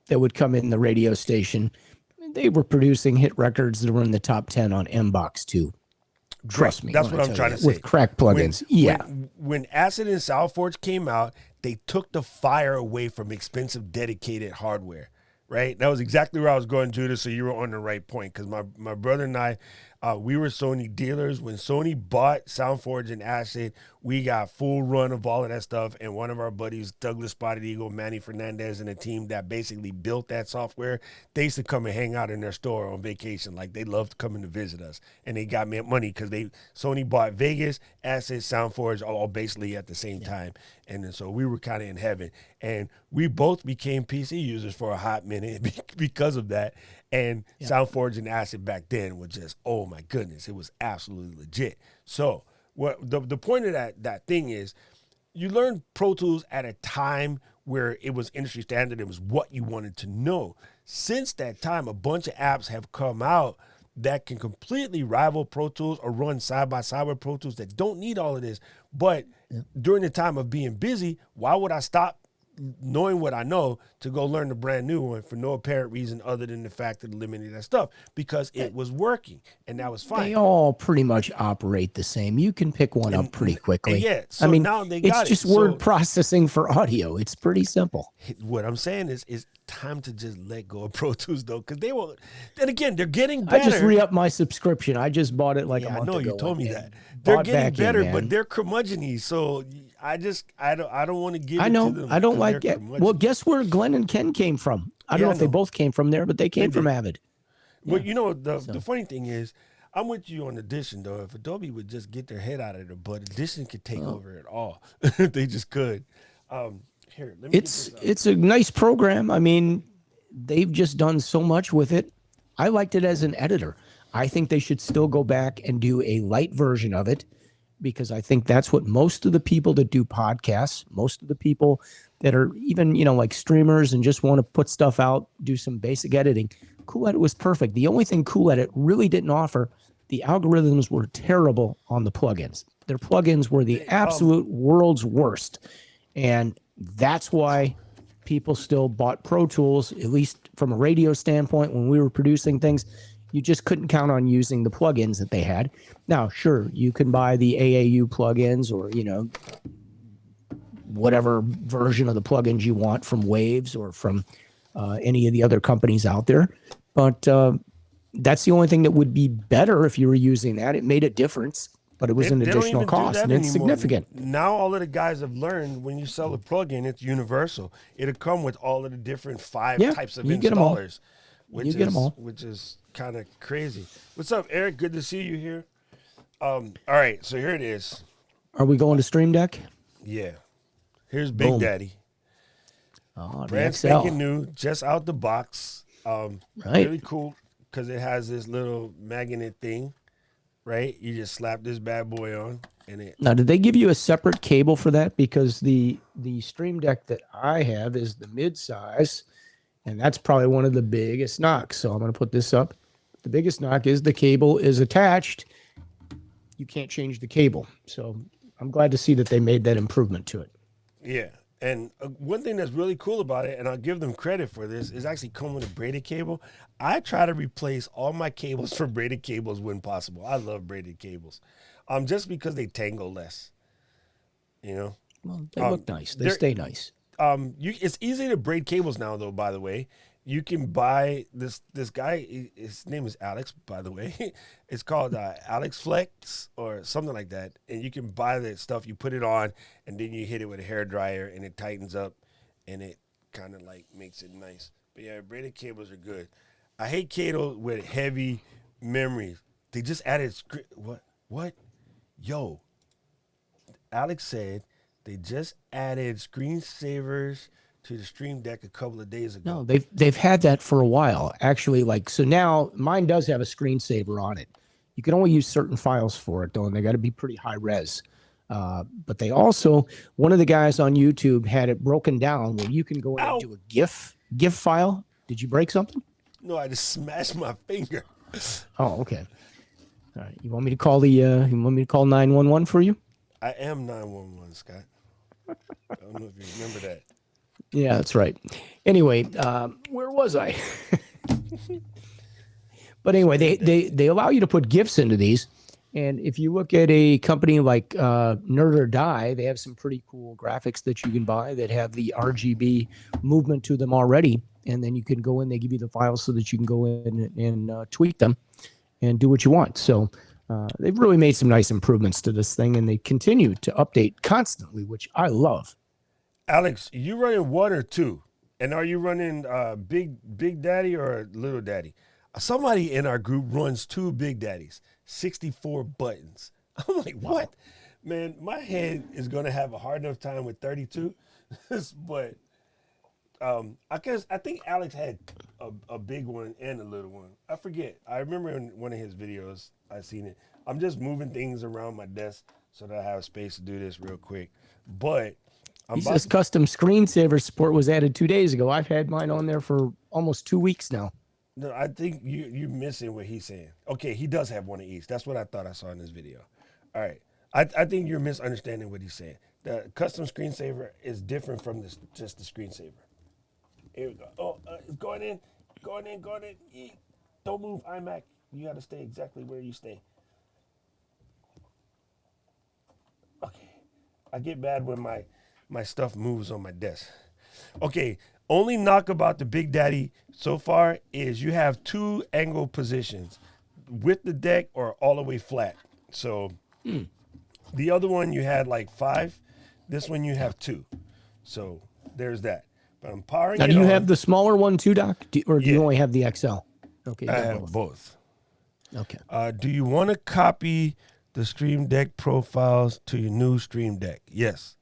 that would come in the radio station. They were producing hit records that were in the top 10 on Mbox too. Trust me. That's what I'm trying to say. With crack plugins. When Acid and SoundForge came out, they took the fire away from expensive dedicated hardware, right? That was exactly where I was going, Judah, so you were on the right point, because my brother and I, we were Sony dealers. When Sony bought SoundForge and Acid, we got full run of all of that stuff, and one of our buddies, Douglas Spotted Eagle, Manny Fernandez, and a team that basically built that software, they used to come and hang out in their store on vacation. Like, they loved coming to visit us, and they got me money because Sony bought Vegas, Acid, SoundForge, all basically at the same time, and then so we were kind of in heaven, and we both became PC users for a hot minute because of that. And SoundForge and Acid back then were just, oh my goodness, it was absolutely legit. So what the point of that thing is, you learn Pro Tools at a time where it was industry standard. It was what you wanted to know. Since that time, a bunch of apps have come out that can completely rival Pro Tools or run side by side with Pro Tools that don't need all of this. But during the time of being busy, why would I stop knowing what I know to go learn the brand new one for no apparent reason other than the fact that eliminated that stuff? Because it was working, and that was fine. They all pretty much operate the same. You can pick one up pretty quickly. So now they got it's just word processing for audio. It's pretty simple. What I'm saying is time to just let go of Pro Tools, though, because they will. Then again, they're getting better. I just re-upped my subscription. I just bought it like a month ago. I know you told me that. They're getting better, but they're curmudgeon-y, so I don't want to give it to them. I don't like it. Well, guess where Glenn and Ken came from? I don't know if they both came from there, but they came from Avid. Well, the funny thing is, I'm with you on Audition, though. If Adobe would just get their head out of their butt, Audition could take over it all. They just could. Here, let me it's a nice program. I mean, they've just done so much with it. I liked it as an editor. I think they should still go back and do a light version of it because I think that's what most of the people that do podcasts, most of the people that are even, like streamers and just want to put stuff out, do some basic editing. Cool Edit was perfect. The only thing Cool Edit really didn't offer, the algorithms were terrible on the plugins. Their plugins were the absolute world's worst. And that's why people still bought Pro Tools, at least from a radio standpoint. When we were producing things, you just couldn't count on using the plugins that they had. Now, sure, you can buy the AAU plugins or, whatever version of the plugins you want from Waves or from any of the other companies out there. But that's the only thing that would be better if you were using that. It made a difference, but it was an additional cost and it's significant. Now all of the guys have learned when you sell a plugin, it's universal. It'll come with all of the different five types of installers, which is kind of crazy. What's up, Eric? Good to see you here. All right, so here it is. Are we going to Stream Deck? Yeah. Here's Big Daddy. Oh, brand spanking new, just out the box. Right. Really cool because it has this little magnet thing, right? You just slap this bad boy on, and it. Now, did they give you a separate cable for that? Because the Stream Deck that I have is the mid-size, and that's probably one of the biggest knocks. So I'm going to put this up. The biggest knock is the cable is attached. You can't change the cable. So I'm glad to see that they made that improvement to it. Yeah. And one thing that's really cool about it, and I'll give them credit for this, is actually come with a braided cable. I try to replace all my cables for braided cables when possible. I love braided cables, just because they tangle less. Well, they look nice. They stay nice. It's easy to braid cables now, though. By the way, you can buy this guy. His name is Alex. By the way, it's called Alex Flex or something like that. And you can buy that stuff. You put it on, and then you hit it with a hair dryer, and it tightens up, and it kind of like makes it nice. But yeah, braided cables are good. I hate cables with heavy memories. They just added what? Yo, Alex said they just added screensavers to the Stream Deck a couple of days ago. No, they've had that for a while. Actually, so now mine does have a screensaver on it. You can only use certain files for it, though, and they got to be pretty high res. But they also, one of the guys on YouTube had it broken down where you can go in and do a GIF file. Did you break something? No, I just smashed my finger. Oh, okay. All right. You want me to call 911 for you? I am 911, Scott. I don't know if you remember that. Yeah, that's right. Anyway, where was I? But anyway, they allow you to put GIFs into these. And if you look at a company like Nerd or Die, they have some pretty cool graphics that you can buy that have the RGB movement to them already. And then you can go in, they give you the files so that you can go in and tweak them and do what you want. So they've really made some nice improvements to this thing, and they continue to update constantly, which I love. Alex, you running one or two? And are you running Big Daddy or Little Daddy? Somebody in our group runs two Big Daddies, 64 buttons. I'm like, what? Man, my head is going to have a hard enough time with 32. But I think Alex had a big one and a little one. I forget. I remember in one of his videos, I seen it. I'm just moving things around my desk so that I have space to do this real quick. But he says custom screensaver support was added 2 days ago. I've had mine on there for almost 2 weeks now. No, I think you're missing what he's saying. Okay, he does have one of each. That's what I thought I saw in this video. All right. I think you're misunderstanding what he's saying. The custom screensaver is different from just the screensaver. Here we go. Oh, it's going in. Don't move, iMac. You got to stay exactly where you stay. Okay. I get mad when my stuff moves on my desk. Okay. Only knock about the Big Daddy so far is you have two angle positions with the deck or all the way flat. So the other one you had like 5. This one you have 2. So there's that. But I'm powering it on. Now, do you have the smaller one too, Doc? Or do you only have the XL? Okay. I have both. Okay. Do you want to copy the Stream Deck profiles to your new Stream Deck? Yes.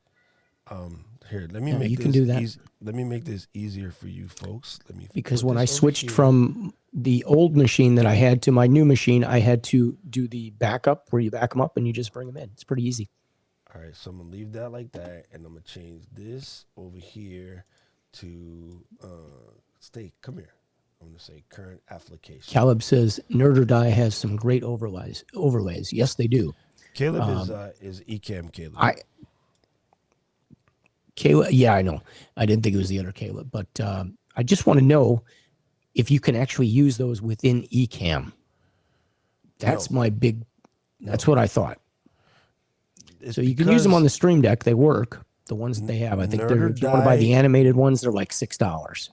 Here, let me Yeah, make you this can do that. Let me make this easier for you folks. Let me Because put when I this over switched here. from the old machine that I had to my new machine, I had to do the backup where you back them up and you just bring them in. It's pretty easy. All right, so I'm gonna leave that like that, and I'm gonna change this over here to stay. Come here. I'm gonna say current application. Caleb says Nerd or Die has some great overlays. Yes, they do. Caleb is Ecamm Caleb. Caleb, yeah, I know. I didn't think it was the other Caleb, but I just want to know if you can actually use those within Ecamm. That's No. my big. That's what I thought. It's So you can use them on the Stream Deck. They work. The ones that they have, I think Nerd they're. or If you want to buy the Die- animated ones, they're like $6,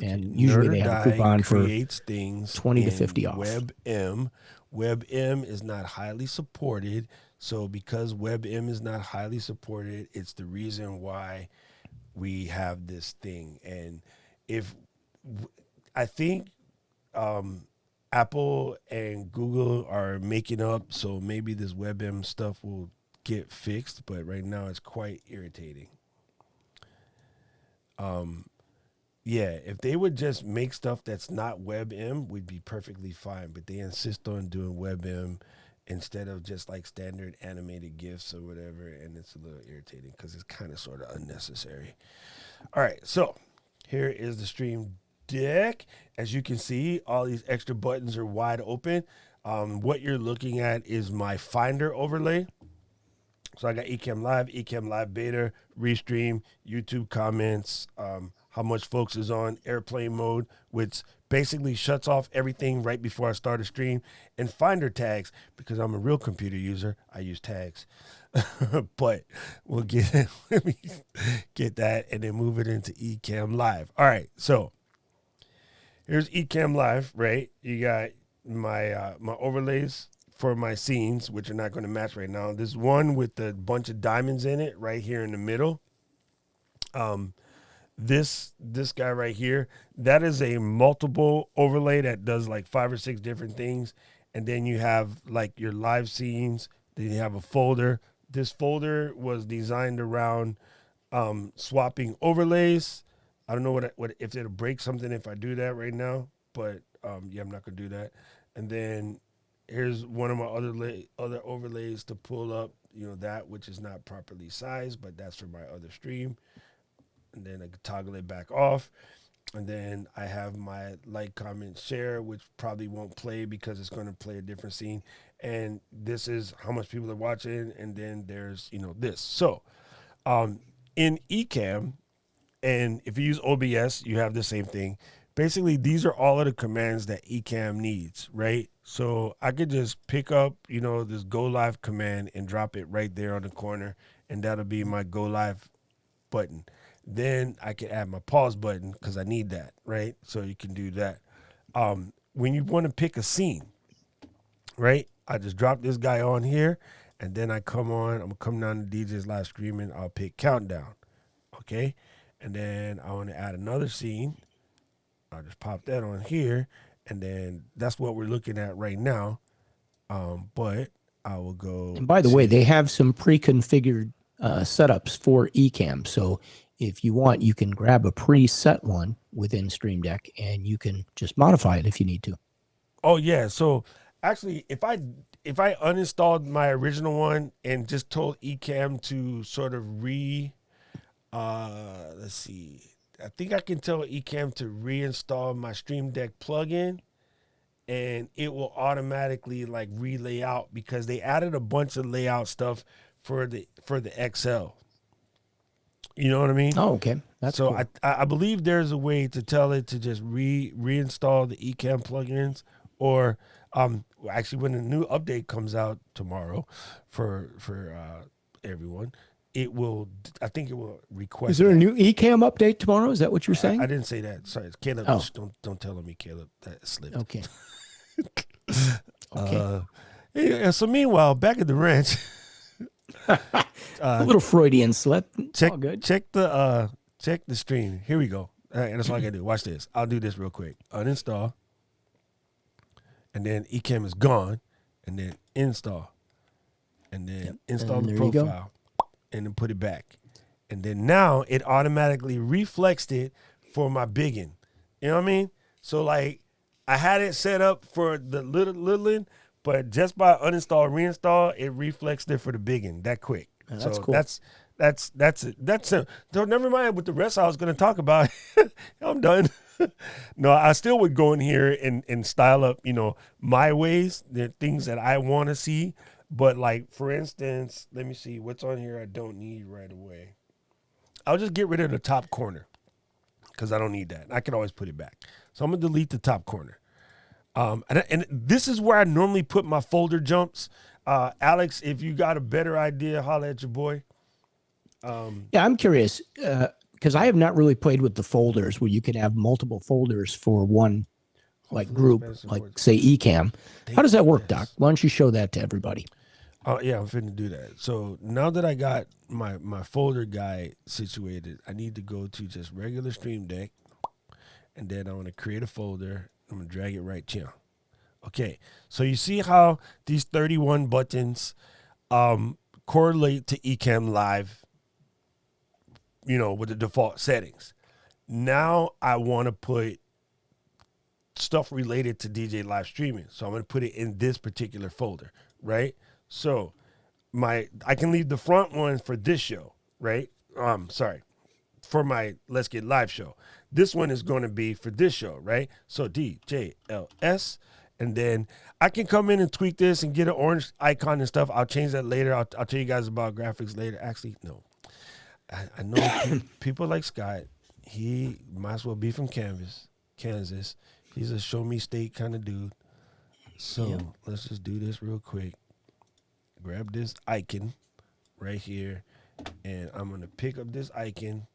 and usually Nerd or they have a Die coupon for creates things 20 to in 50 off. WebM. WebM is not highly supported, so because WebM is not highly supported, it's the reason why we have this thing. And if I think Apple and Google are making up, so maybe this WebM stuff will get fixed, but right now it's quite irritating. Yeah, if they would just make stuff that's not WebM, we'd be perfectly fine. But they insist on doing WebM instead of just like standard animated GIFs or whatever, and it's a little irritating because it's kind of sort of unnecessary. All right, so here is the Stream Deck. As you can see, all these extra buttons are wide open. What you're looking at is my Finder overlay. So I got Ecamm Live Beta, Restream, YouTube comments, how much folks is on airplane mode, which basically shuts off everything right before I start a stream, and Finder tags, because I'm a real computer user, I use tags. But we'll let me get that and then move it into Ecamm Live. All right, so here's Ecamm Live, right? You got my my overlays for my scenes, which are not going to match right now. This one with the bunch of diamonds in it right here in the middle. This guy right here, that is a multiple overlay that does like 5 or 6 different things. And then you have like your live scenes. Then you have a folder. This folder was designed around swapping overlays. I don't know what if it'll break something if I do that right now, but yeah, I'm not gonna do that. And then here's one of my other overlays to pull up, that which is not properly sized, but that's for my other stream. And then I can toggle it back off. And then I have my like, comment, share, which probably won't play because it's going to play a different scene. And this is how much people are watching. And then there's, this. So in Ecamm, and if you use OBS, you have the same thing. Basically, these are all of the commands that Ecamm needs, right? So I could just pick up, this go live command and drop it right there on the corner. And that'll be my go live button. Then I can add my pause button because I need that, right? So you can do that. When you want to pick a scene, right? I just drop this guy on here, and then I come on. I'm going to come down to DJ's live streaming. I'll pick countdown, okay? And then I want to add another scene. I'll just pop that on here, and then that's what we're looking at right now. But I will go. And by the way, they have some pre-configured setups for Ecamm. So if you want, you can grab a preset one within Stream Deck, and you can just modify it if you need to. Oh yeah. So actually, if I uninstalled my original one and just told Ecamm to sort of let's see, I think I can tell Ecamm to reinstall my Stream Deck plugin, and it will automatically like relay out because they added a bunch of layout stuff for the XL. You know what I mean? Oh, okay. That's so cool. I believe there's a way to tell it to just reinstall the Ecamm plugins, or actually when the new update comes out tomorrow for everyone, I think it will request. Is there a new Ecamm update tomorrow? Is that what you're saying? I didn't say that. Sorry, Caleb. Oh. Don't tell me, Caleb. That slipped. Okay. Okay. Yeah, so meanwhile, back at the ranch. A little Freudian slip. Check All good. check the stream. Here we go. And that's all I gotta do. Watch this. I'll do this real quick. Uninstall. And then Ecamm is gone. And then install. And then install And the there you go. profile. And then put it back. And then now it automatically reflexed it for my biggin. You know what I mean? So like I had it set up for the little, but just by uninstall, reinstall, it reflexed it for the biggin that quick. Oh, that's so cool. That's it. That's it. So never mind with the rest I was going to talk about. I'm done. No, I still would go in here and style up, my ways, the things that I want to see. But like, for instance, let me see what's on here I don't need right away. I'll just get rid of the top corner because I don't need that. I can always put it back. So I'm going to delete the top corner. And this is where I normally put my folder jumps. Alex, if you got a better idea, holla at your boy. Yeah, I'm curious because I have not really played with the folders where you can have multiple folders for one like group, like say Ecamm. How does that work, Doc? Why don't you show that to everybody? Yeah, I'm finna do that. So now that I got my folder guide situated, I need to go to just regular Stream Deck, and then I'm gonna create a folder. I'm gonna drag it right here. Okay, so you see how these 31 buttons correlate to Ecamm Live, with the default settings. Now I want to put stuff related to DJ live streaming. So I'm going to put it in this particular folder, right? So I can leave the front one for this show, right? For my Let's Get Live show. This one is going to be for this show, right? So DJLS, and then I can come in and tweak this and get an orange icon and stuff. I'll change that later. I'll tell you guys about graphics later. Actually, no. I know people like Scott. He might as well be from Kansas. He's a show me state kind of dude. So let's just do this real quick. Grab this icon right here, and I'm gonna pick up this icon,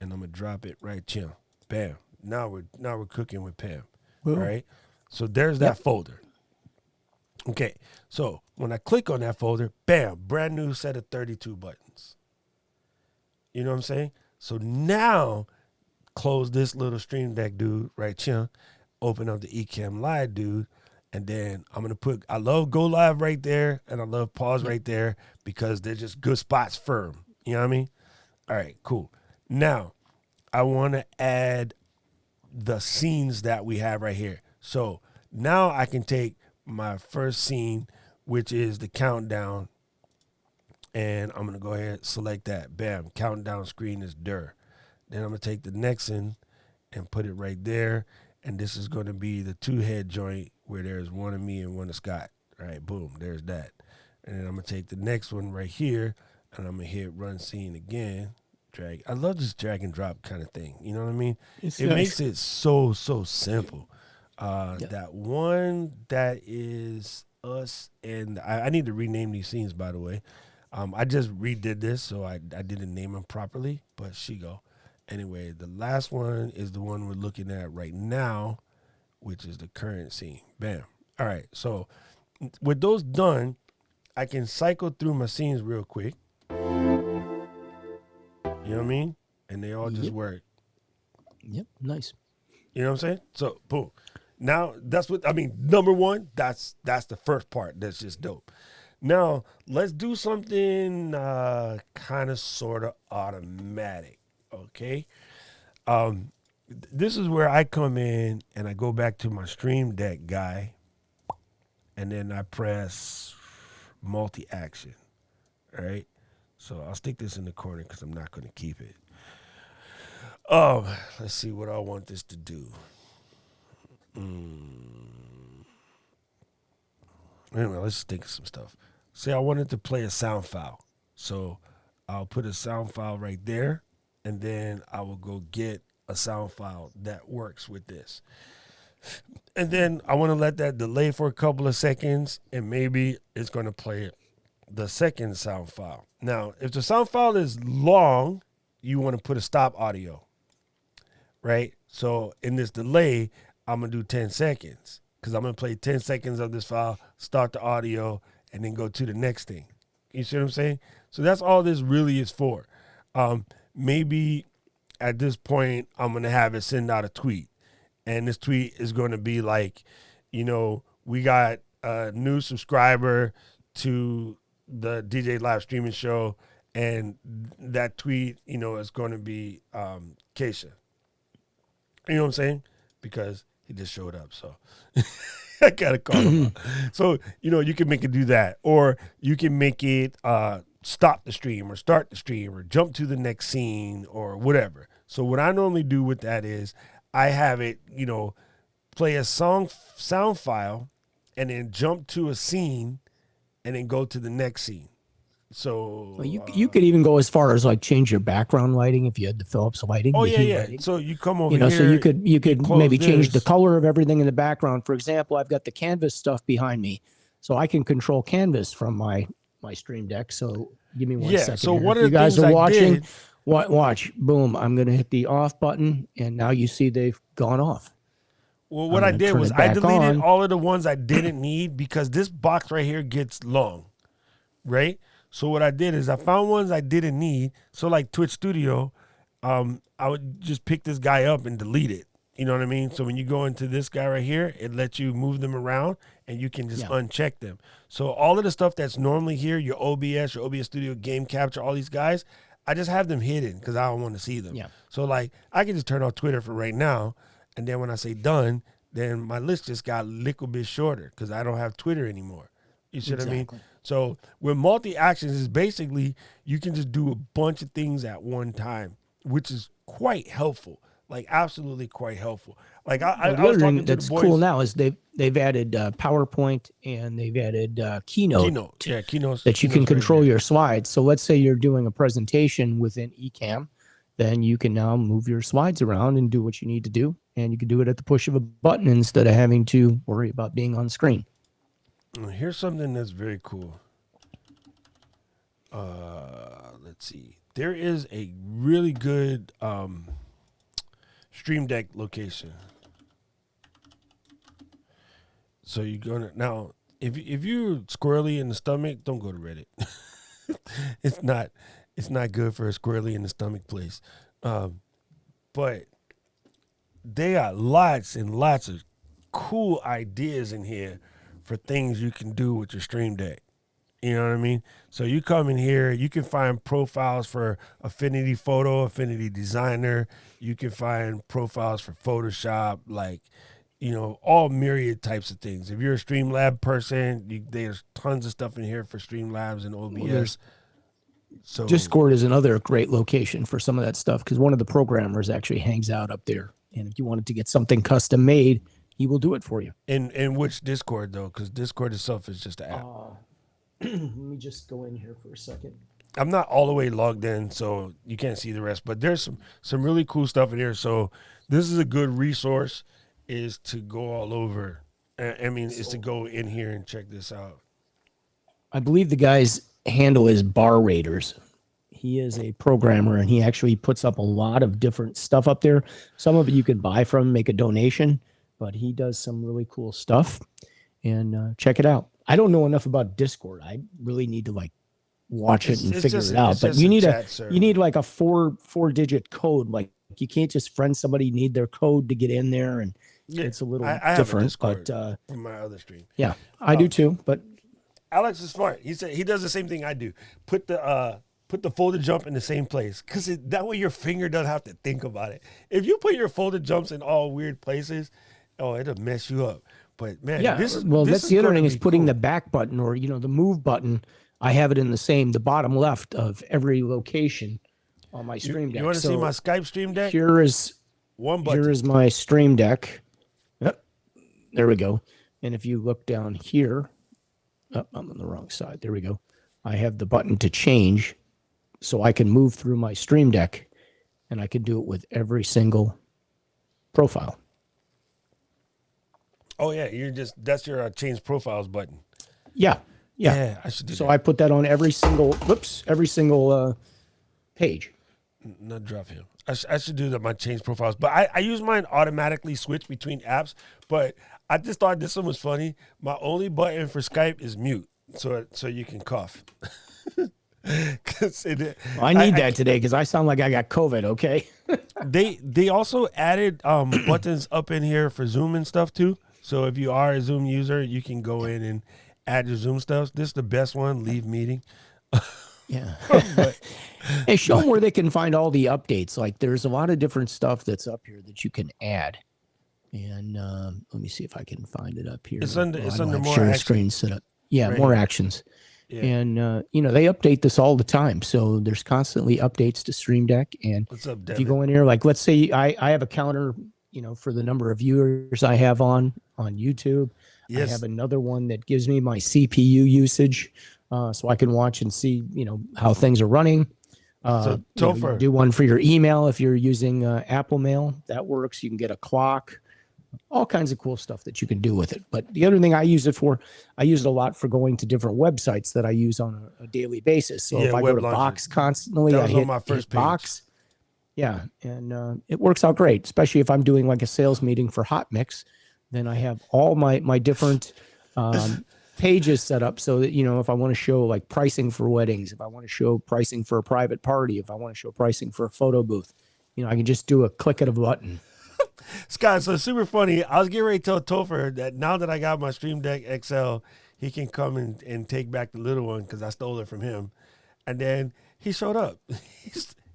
and I'm gonna drop it right here. Bam. Now we're cooking with Pam. All right. So there's that folder. Okay. So when I click on that folder, bam, brand new set of 32 buttons. You know what I'm saying? So now close this little Stream Deck dude right here, open up the Ecamm Live dude, and then I'm going to put, I love Go Live right there, and I love Pause right there because they're just good spots firm. You know what I mean? All right, cool. Now, I want to add the scenes that we have right here. So now I can take my first scene, which is the countdown, and I'm going to go ahead and select that. Bam, countdown screen is there. Then I'm going to take the next one and put it right there. And this is going to be the 2-head joint where there's one of me and one of Scott. All right, boom, there's that. And then I'm going to take the next one right here, and I'm going to hit run scene again. Drag. I love this drag and drop kind of thing. You know what I mean? It makes it so simple. That one that is us, and I need to rename these scenes, by the way. I just redid this, so I didn't name them properly, but she go. Anyway, the last one is the one we're looking at right now, which is the current scene. Bam. All right, so with those done, I can cycle through my scenes real quick. You know what I mean? And they all just work. Yep, nice. You know what I'm saying? So, boom. Now, that's what, number one, that's the first part that's just dope. Now, let's do something kind of sort of automatic, okay? This is where I come in and I go back to my Stream Deck guy, and then I press multi-action, all right? So I'll stick this in the corner because I'm not going to keep it. Let's see what I want this to do. Anyway, let's think of some stuff. Say I wanted to play a sound file. So I'll put a sound file right there, and then I will go get a sound file that works with this. And then I want to let that delay for a couple of seconds, and maybe it's going to play the second sound file. Now, if the sound file is long, you want to put a stop audio, right? So in this delay, I'm going to do 10 seconds because I'm going to play 10 seconds of this file, start the audio, and then go to the next thing. You see what I'm saying? So that's all this really is for. Maybe at this point, I'm going to have it send out a tweet. And this tweet is going to be like, we got a new subscriber to the DJ live streaming show, and that tweet, is going to be Keisha. You know what I'm saying? Because he just showed up, so I gotta call him out. So you can make it do that, or you can make it stop the stream, or start the stream, or jump to the next scene, or whatever. So what I normally do with that is I have it, play a sound file, and then jump to a scene, and then go to the next scene. So well, you could even go as far as like change your background lighting if you had the Philips lighting. Oh the yeah. lighting. So you come over here. So you could maybe change the this. color of everything in the background. For example, I've got the canvas stuff behind me, so I can control canvas from my Stream Deck. So give me one second. So here. one of you the guys things are I watching. did, Watch, boom! I'm gonna hit the off button, and now you see they've gone off. well, what I did was I deleted all of the ones I didn't need because this box right here gets long, right? So what I did is I found ones I didn't need. So like Twitch Studio, I would just pick this guy up and delete it. You know what I mean? So when you go into this guy right here, it lets you move them around and you can just uncheck them. So all of the stuff that's normally here, your OBS Studio, Game Capture, all these guys, I just have them hidden because I don't want to see them. Yeah. So like I can just turn off Twitter for right now. And then when I say done, then my list just got a little bit shorter because I don't have Twitter anymore. You see what I mean? So with multi-actions is basically you can just do a bunch of things at one time, which is quite helpful. Like absolutely quite helpful. Like I was talking to that's the boys. cool now is they've added PowerPoint and they've added Keynote. Keynote that you can control your slides. So let's say you're doing a presentation within Ecamm, then you can now move your slides around and do what you need to do, and you can do it at the push of a button instead of having to worry about being on screen. Here's something that's very cool. Let's see. There is a really good Stream Deck location. So you're gonna now if you're squirrely in the stomach, don't go to Reddit. It's not good for a squirrely in the stomach place. But they got lots and lots of cool ideas in here for things you can do with your Stream Deck. You know what I mean? So you come in here, you can find profiles for Affinity Photo, Affinity Designer. You can find profiles for Photoshop, like, all myriad types of things. If you're a Streamlab person, there's tons of stuff in here for Streamlabs and OBS. So Discord is another great location for some of that stuff because one of the programmers actually hangs out up there. And if you wanted to get something custom made, he will do it for you. In which Discord, though? Because Discord itself is just an app. Let me just go in here for a second. I'm not all the way logged in, so you can't see the rest. But there's some really cool stuff in here. So this is a good resource, is to go all over. Is to go in here and check this out. I believe the guy's handle is Bar Raiders. He is a programmer, and he actually puts up a lot of different stuff up there. Some of it you can buy from, make a donation, but he does some really cool stuff. And check it out. I don't know enough about Discord. I really need to watch it and figure it out. But you need like a four-digit code. Like you can't just friend somebody. You need their code to get in there, and it's a little different. But in my other stream, yeah, I do too. But Alex is smart. He said he does the same thing I do. Put the folder jump in the same place because that way your finger doesn't have to think about it. If you put your folder jumps in all weird places, it'll mess you up. But man, that's the other thing is putting the back button or the move button. I have it in the bottom left of every location on my Stream Deck. You want to see my Skype Stream Deck? Here is one button. Here is my Stream Deck. Yep, there we go. And if you look down here, I'm on the wrong side. There we go. I have the button to change, so I can move through my Stream Deck, and I can do it with every single profile. Oh yeah, that's your change profiles button. Yeah. I should do that. I put that on every single page. Not drop him. I should do that. My change profiles, but I use mine automatically switch between apps. But I just thought this one was funny. My only button for Skype is mute, so you can cough. I need that today because I sound like I got COVID. Okay. They also added buttons up in here for Zoom and stuff too. So if you are a Zoom user, you can go in and add your Zoom stuff. This is the best one, leave meeting. Yeah. But Hey, show them where they can find all the updates. Like there's a lot of different stuff that's up here that you can add. And let me see if I can find it up here. it's under I it's don't under have more share action screen set up. Yeah, right more here. actions. Yeah. And they update this all the time. So there's constantly updates to Stream Deck. And What's up, if you Devin? go in here, like let's say I have a counter, for the number of viewers I have on YouTube. I Yes. have another one that gives me my CPU usage, so I can watch and see, how things are running. So You can Topher, do one for your email if you're using Apple Mail. That works. You can get a clock, all kinds of cool stuff that you can do with it. But the other thing I use it for, I use it a lot for going to different websites that I use on a daily basis. So yeah, if I web go to launcher. Box constantly, That I was on hit, my first hit page. Box. Yeah, and it works out great, especially if I'm doing like a sales meeting for Hot Mix. Then I have all my different pages set up so that, if I want to show like pricing for weddings, if I want to show pricing for a private party, if I want to show pricing for a photo booth, I can just do a click of a button. Scott, so super funny. I was getting ready to tell Topher that now that I got my Stream Deck XL, he can come and take back the little one because I stole it from him. And then he showed up.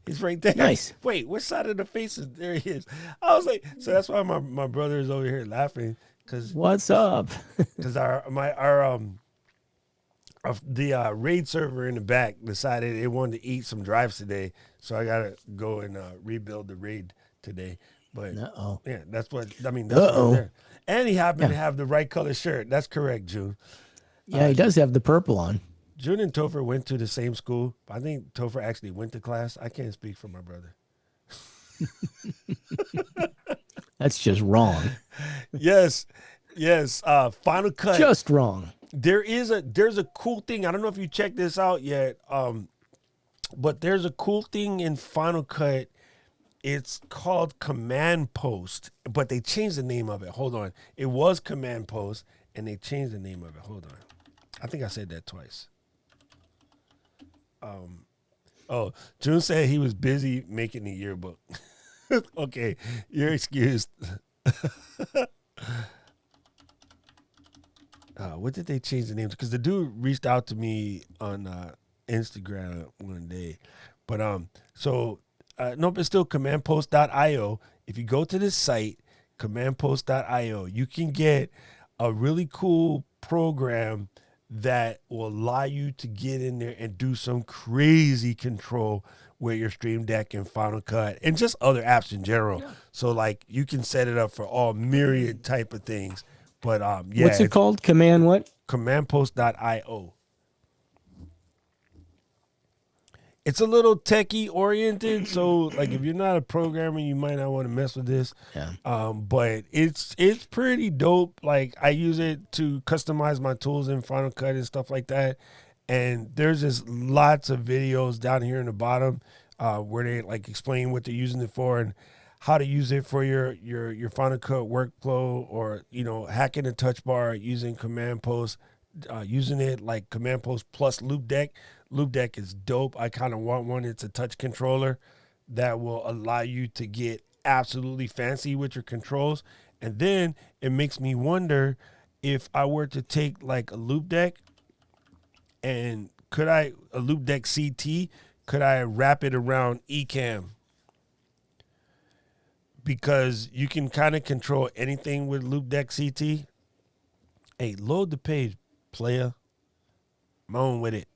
He's right there. Nice. Wait, which side of the face is there? He is. I was like, so that's why my brother is over here laughing because What's up? the raid server in the back decided it wanted to eat some drives today, so I gotta go and rebuild the raid today. But yeah, that's what I mean. That's what I'm there. And he happened to have the right color shirt. That's correct, June. Yeah, he does have the purple on. June and Topher went to the same school. I think Topher actually went to class. I can't speak for my brother. That's just wrong. Yes. Final Cut. Just wrong. There's a cool thing. I don't know if you checked this out yet. But there's a cool thing in Final Cut. It's called Command Post, but they changed the name of it. Hold on. It was Command Post, and they changed the name of it. Hold on. I think I said that twice. June said he was busy making the yearbook. Okay, you're excused. What did they change the name to? Because the dude reached out to me on Instagram one day. But nope, it's still commandpost.io. If you go to this site, commandpost.io, you can get a really cool program that will allow you to get in there and do some crazy control with your Stream Deck and Final Cut and just other apps in general. Yeah. So like you can set it up for all myriad type of things. But yeah. What's it called? Command what? Commandpost.io. It's a little techie oriented, so like if you're not a programmer, you might not want to mess with this. Yeah. But it's pretty dope. Like I use it to customize my tools in Final Cut and stuff like that. And there's just lots of videos down here in the bottom where they like explain what they're using it for and how to use it for your Final Cut workflow, or hacking a touch bar using Command Post, using it like Command Post plus Loop Deck. Loop Deck is dope. I kind of want one. It's a touch controller that will allow you to get absolutely fancy with your controls. And then it makes me wonder if I were to take like a Loop Deck and a Loop Deck CT, could I wrap it around Ecamm? Because you can kind of control anything with Loop Deck CT. Hey, load the page, player. I'm on with it.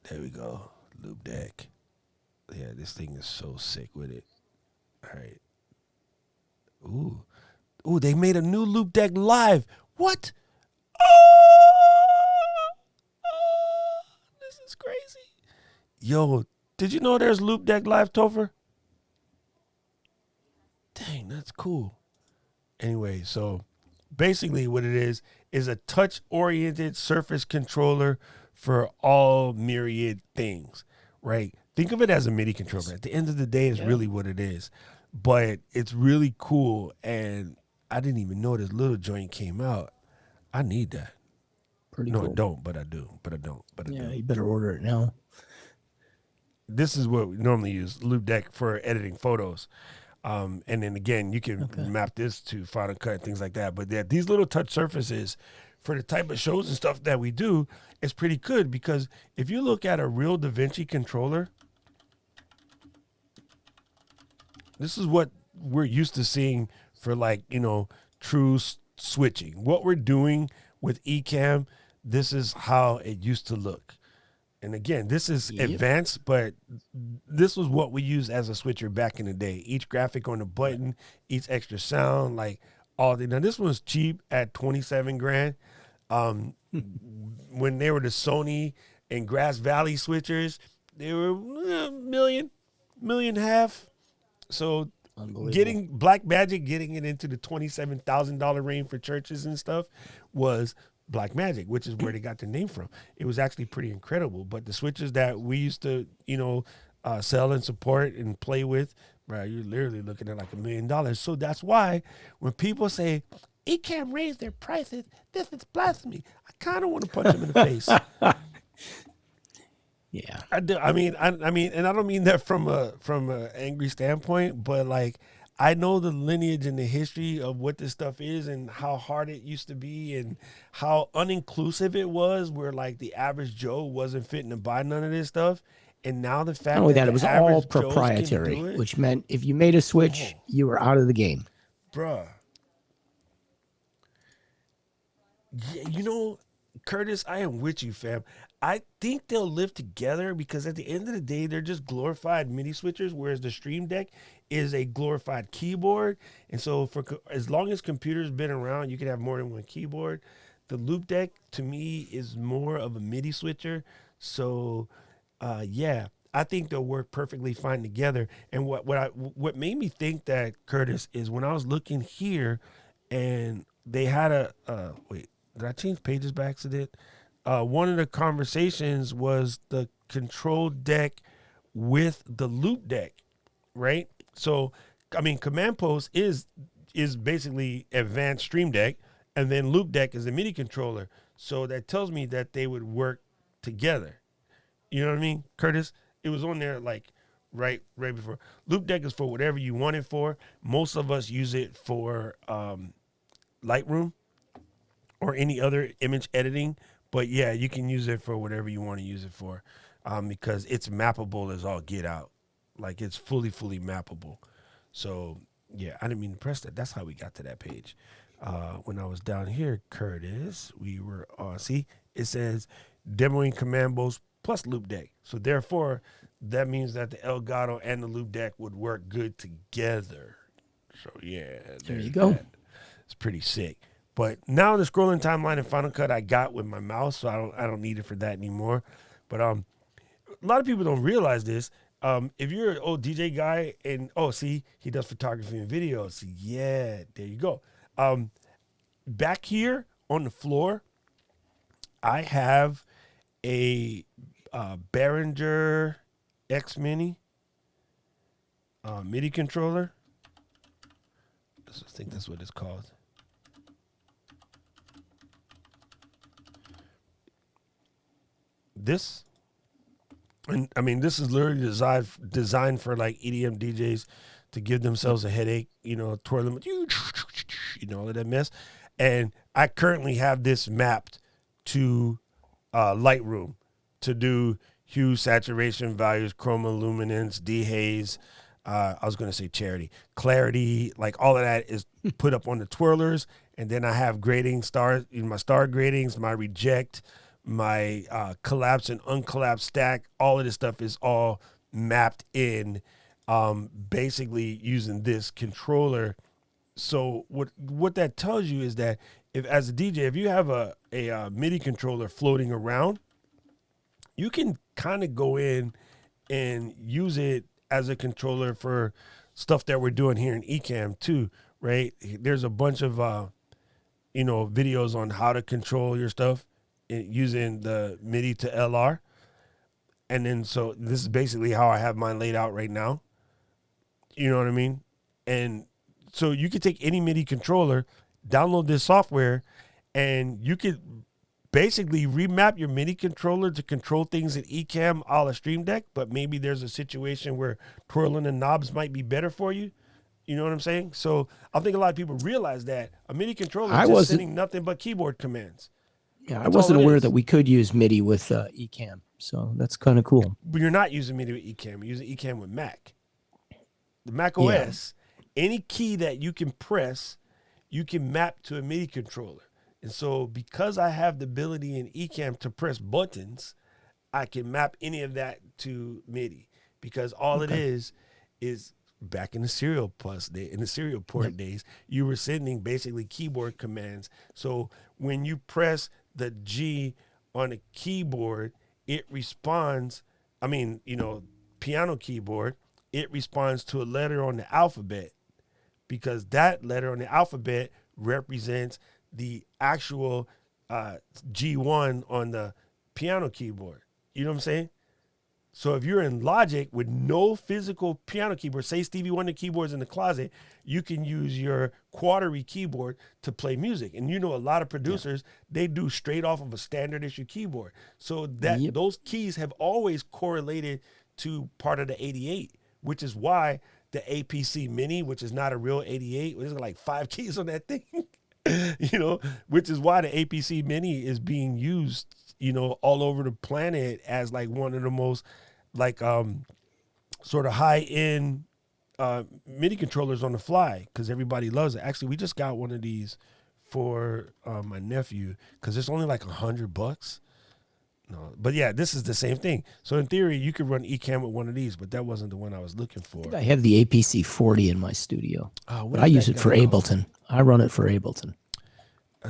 There we go. Loop Deck. Yeah, this thing is so sick with it. All right. Ooh, they made a new Loop Deck Live. What? This is crazy. Yo, did you know there's Loop Deck Live, Topher? Dang, that's cool. Anyway, so basically what it is a touch-oriented surface controller for all myriad things, right? Think of it as a MIDI controller. At the end of the day, it's really what it is. But it's really cool, and I didn't even know this little joint came out. I need that. Pretty cool. No, I don't, but I do. But I don't. But I do. Yeah, you better order it now. This is what we normally use, Loop Deck, for editing photos. And then again, you can map this to Final Cut and things like that. But these little touch surfaces for the type of shows and stuff that we do, it's pretty good because if you look at a real DaVinci controller, this is what we're used to seeing for like, true switching. What we're doing with Ecamm, this is how it used to look. And again, this is advanced, but this was what we used as a switcher back in the day. Each graphic on the button, each extra sound, like all the. Now this one's cheap at 27 grand. When they were the Sony and Grass Valley switchers, they were a million and a half. So getting Blackmagic, getting it into the $27,000 range for churches and stuff was Blackmagic, which is where they got their name from. It was actually pretty incredible. But the switches that we used to, sell and support and play with, bro, you're literally looking at like $1 million. So that's why when people say Ecamm raised their prices, this is blasphemy, I kind of want to punch them in the face. Yeah, I do. I mean, and I don't mean that from a angry standpoint, but like I know the lineage and the history of what this stuff is and how hard it used to be and how uninclusive it was, where like the average Joe wasn't fitting to buy none of this stuff. And now the fact that it was all proprietary, which meant if you made a switch, you were out of the game. Bruh. Yeah, Curtis, I am with you, fam. I think they'll live together because at the end of the day, they're just glorified MIDI switchers, whereas the Stream Deck is a glorified keyboard. And so for as long as computers been around, you can have more than one keyboard. The Loop Deck, to me, is more of a MIDI switcher. So, yeah, I think they'll work perfectly fine together. And what made me think that, Curtis, is when I was looking here and they had wait, did I change pages by accident? One of the conversations was the control deck with the Loop Deck, right? So, I mean, Command Post is basically advanced Stream Deck, and then Loop Deck is a MIDI controller. So that tells me that they would work together. You know what I mean, Curtis? It was on there like right before. Loop Deck is for whatever you want it for. Most of us use it for Lightroom or any other image editing. But yeah, you can use it for whatever you want to use it for, because it's mappable as all get out. Like it's fully mappable. So yeah, I didn't mean to press that. That's how we got to that page. When I was down here, Curtis, we were on. See, it says demoing Command Post plus Loop Deck. So therefore, that means that the Elgato and the Loop Deck would work good together. So yeah, there you go. It's pretty sick. But now the scrolling timeline in Final Cut I got with my mouse, so I don't need it for that anymore. But a lot of people don't realize this. If you're an old DJ guy and see, he does photography and video. So yeah, there you go. Back here on the floor, I have a Behringer X Mini MIDI controller. I think that's what it's called. This, and I mean, this is literally designed for like EDM DJs to give themselves a headache, twirling, all of that mess. And I currently have this mapped to Lightroom to do hue, saturation values, chroma, luminance, dehaze. I was going to say clarity, like all of that is put up on the twirlers. And then I have grading stars, my star gradings, my reject, my collapse and uncollapsed stack. All of this stuff is all mapped in, basically using this controller. So what that tells you is that if as a DJ, if you have a MIDI controller floating around, you can kind of go in and use it as a controller for stuff that we're doing here in Ecamm too, right? There's a bunch of videos on how to control your stuff using the MIDI to LR. And then, so this is basically how I have mine laid out right now. You know what I mean? And so you could take any MIDI controller, download this software, and you could basically remap your MIDI controller to control things in Ecamm a la Stream Deck, but maybe there's a situation where twirling the knobs might be better for you. You know what I'm saying? So I think a lot of people realize that a MIDI controller is just sending nothing but keyboard commands. Yeah, I That's wasn't all it aware is. that we could use MIDI with Ecamm, so that's kind of cool. But you're not using MIDI with Ecamm. You're using Ecamm with Mac. The Mac Yeah. OS, any key that you can press, you can map to a MIDI controller. And so because I have the ability in Ecamm to press buttons, I can map any of that to MIDI, because all it is back in the serial plus day, in the serial port days, you were sending basically keyboard commands. So when you press the G on a keyboard, it responds, piano keyboard, it responds to a letter on the alphabet, because that letter on the alphabet represents the actual G1 on the piano keyboard. You know what I'm saying? So if you're in Logic with no physical piano keyboard, say Stevie Wonder keyboard's in the closet, you can use your Quadri keyboard to play music. And you know, a lot of producers, they do straight off of a standard issue keyboard. So that those keys have always correlated to part of the 88, which is why the APC Mini, which is not a real 88, there's like 5 keys on that thing, which is why the APC Mini is being used, all over the planet as like one of the most sort of high-end MIDI controllers on the fly, because everybody loves it. Actually, we just got one of these for my nephew, because it's only like $100. No, but yeah, this is the same thing. So in theory, you could run Ecamm with one of these, but that wasn't the one I was looking for. I have the APC 40 in my studio, but I is use that it for guy called? Ableton. I run it for Ableton.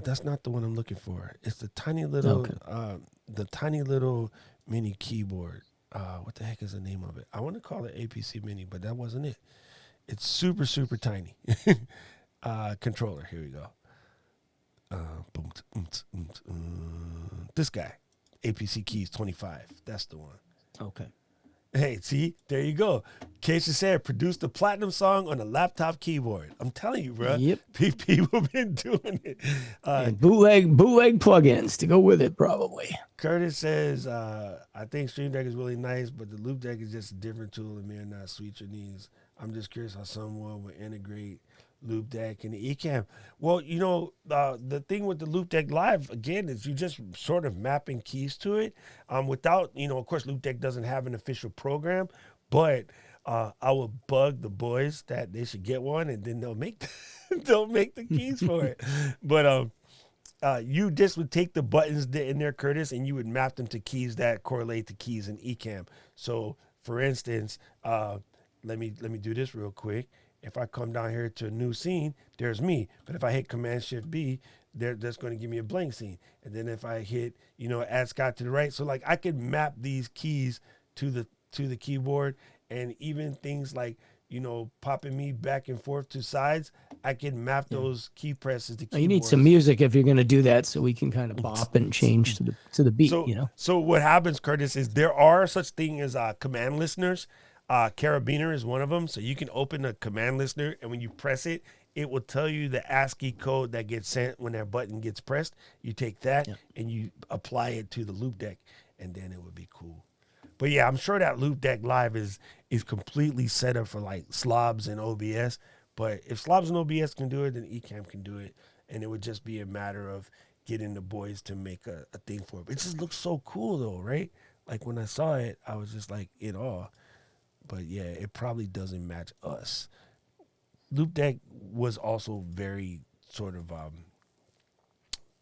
That's not the one I'm looking for. It's the tiny little, mini keyboard. What the heck is the name of it? I want to call it APC Mini, but that wasn't it. It's super, super tiny. Controller. Here we go. This guy. APC Keys 25. That's the one. Okay. Hey, see, there you go. Keisha said, produced a platinum song on a laptop keyboard. I'm telling you, bro. Yep. People been doing it. And bootleg plugins to go with it, probably. Curtis says, I think Stream Deck is really nice, but the Loop Deck is just a different tool and may not suit your needs. I'm just curious how someone would integrate Loop Deck and the Ecamm. Well, the thing with the Loop Deck Live, again, is you just sort of mapping keys to it without, of course, Loop Deck doesn't have an official program, but I will bug the boys that they should get one, and then they'll make the keys for it. But you just would take the buttons in there, Curtis, and you would map them to keys that correlate to keys in Ecamm. So, for instance, let me do this real quick. If I come down here to a new scene, there's me. But if I hit Command-Shift-B, that's going to give me a blank scene. And then if I hit, add Scott to the right. So like I could map these keys to the keyboard, and even things like, popping me back and forth to sides, I can map those key presses to keyboards. You need some music if you're going to do that, so we can kind of bop and change to the beat, So what happens, Curtis, is there are such thing as command listeners. Carabiner is one of them. So you can open a command listener, and when you press it, it will tell you the ASCII code that gets sent when that button gets pressed. You take that and you apply it to the Loop Deck, and then it would be cool. But yeah, I'm sure that Loop Deck Live is completely set up for like slobs and OBS. But if slobs and OBS can do it, then Ecamm can do it. And it would just be a matter of getting the boys to make a thing for it. It just looks so cool though, right? Like when I saw it, I was just like in awe. But yeah, it probably doesn't match us. Loop Deck was also very sort of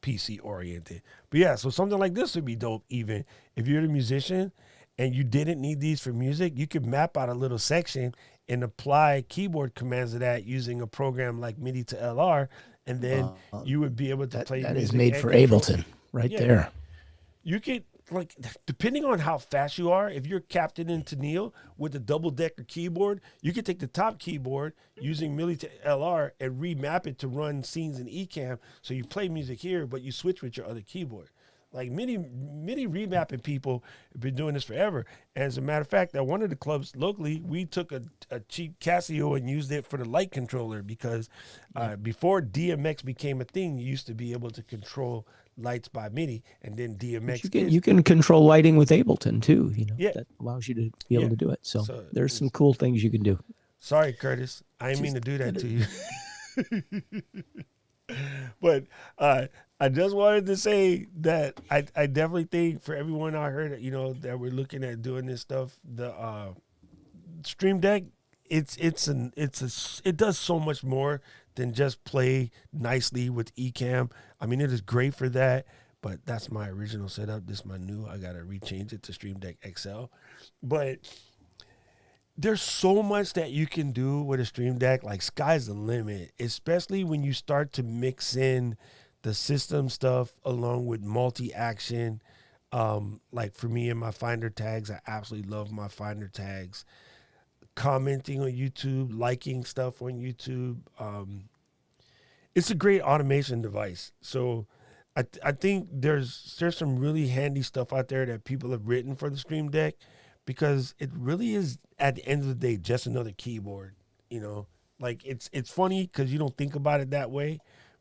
PC oriented. But yeah, so something like this would be dope. Even if you're a musician and you didn't need these for music, you could map out a little section and apply keyboard commands to that using a program like MIDI to LR, and then you would be able to play that music. Is made for Ableton there. You could, like, depending on how fast you are, if you're Captain and Tennille with a double-decker keyboard, you could take the top keyboard using MIDI to LR and remap it to run scenes in Ecamm, so you play music here, but you switch with your other keyboard. Like MIDI remapping people have been doing this forever. And as a matter of fact, at one of the clubs locally, we took a cheap Casio and used it for the light controller, because before DMX became a thing, you used to be able to control lights by MIDI, and then DMX. You can control lighting with Ableton too. That allows you to be able to do it. So there's some cool things you can do. Sorry, Curtis, I didn't mean to do that to you. But I just wanted to say that I definitely think for everyone out here that that we're looking at doing this stuff, the Stream Deck, it does so much more than just play nicely with Ecamm. I mean, it is great for that, but that's my original setup. This is my new. I gotta rechange it to Stream Deck XL, but there's so much that you can do with a Stream Deck. Like sky's the limit, especially when you start to mix in the system stuff along with multi-action. Like for me and my Finder tags, I absolutely love my Finder tags. Commenting on YouTube, liking stuff on YouTube. It's a great automation device. So I think there's some really handy stuff out there that people have written for the Stream Deck, because it really is at the end of the day just another keyboard. Like it's funny because you don't think about it that way,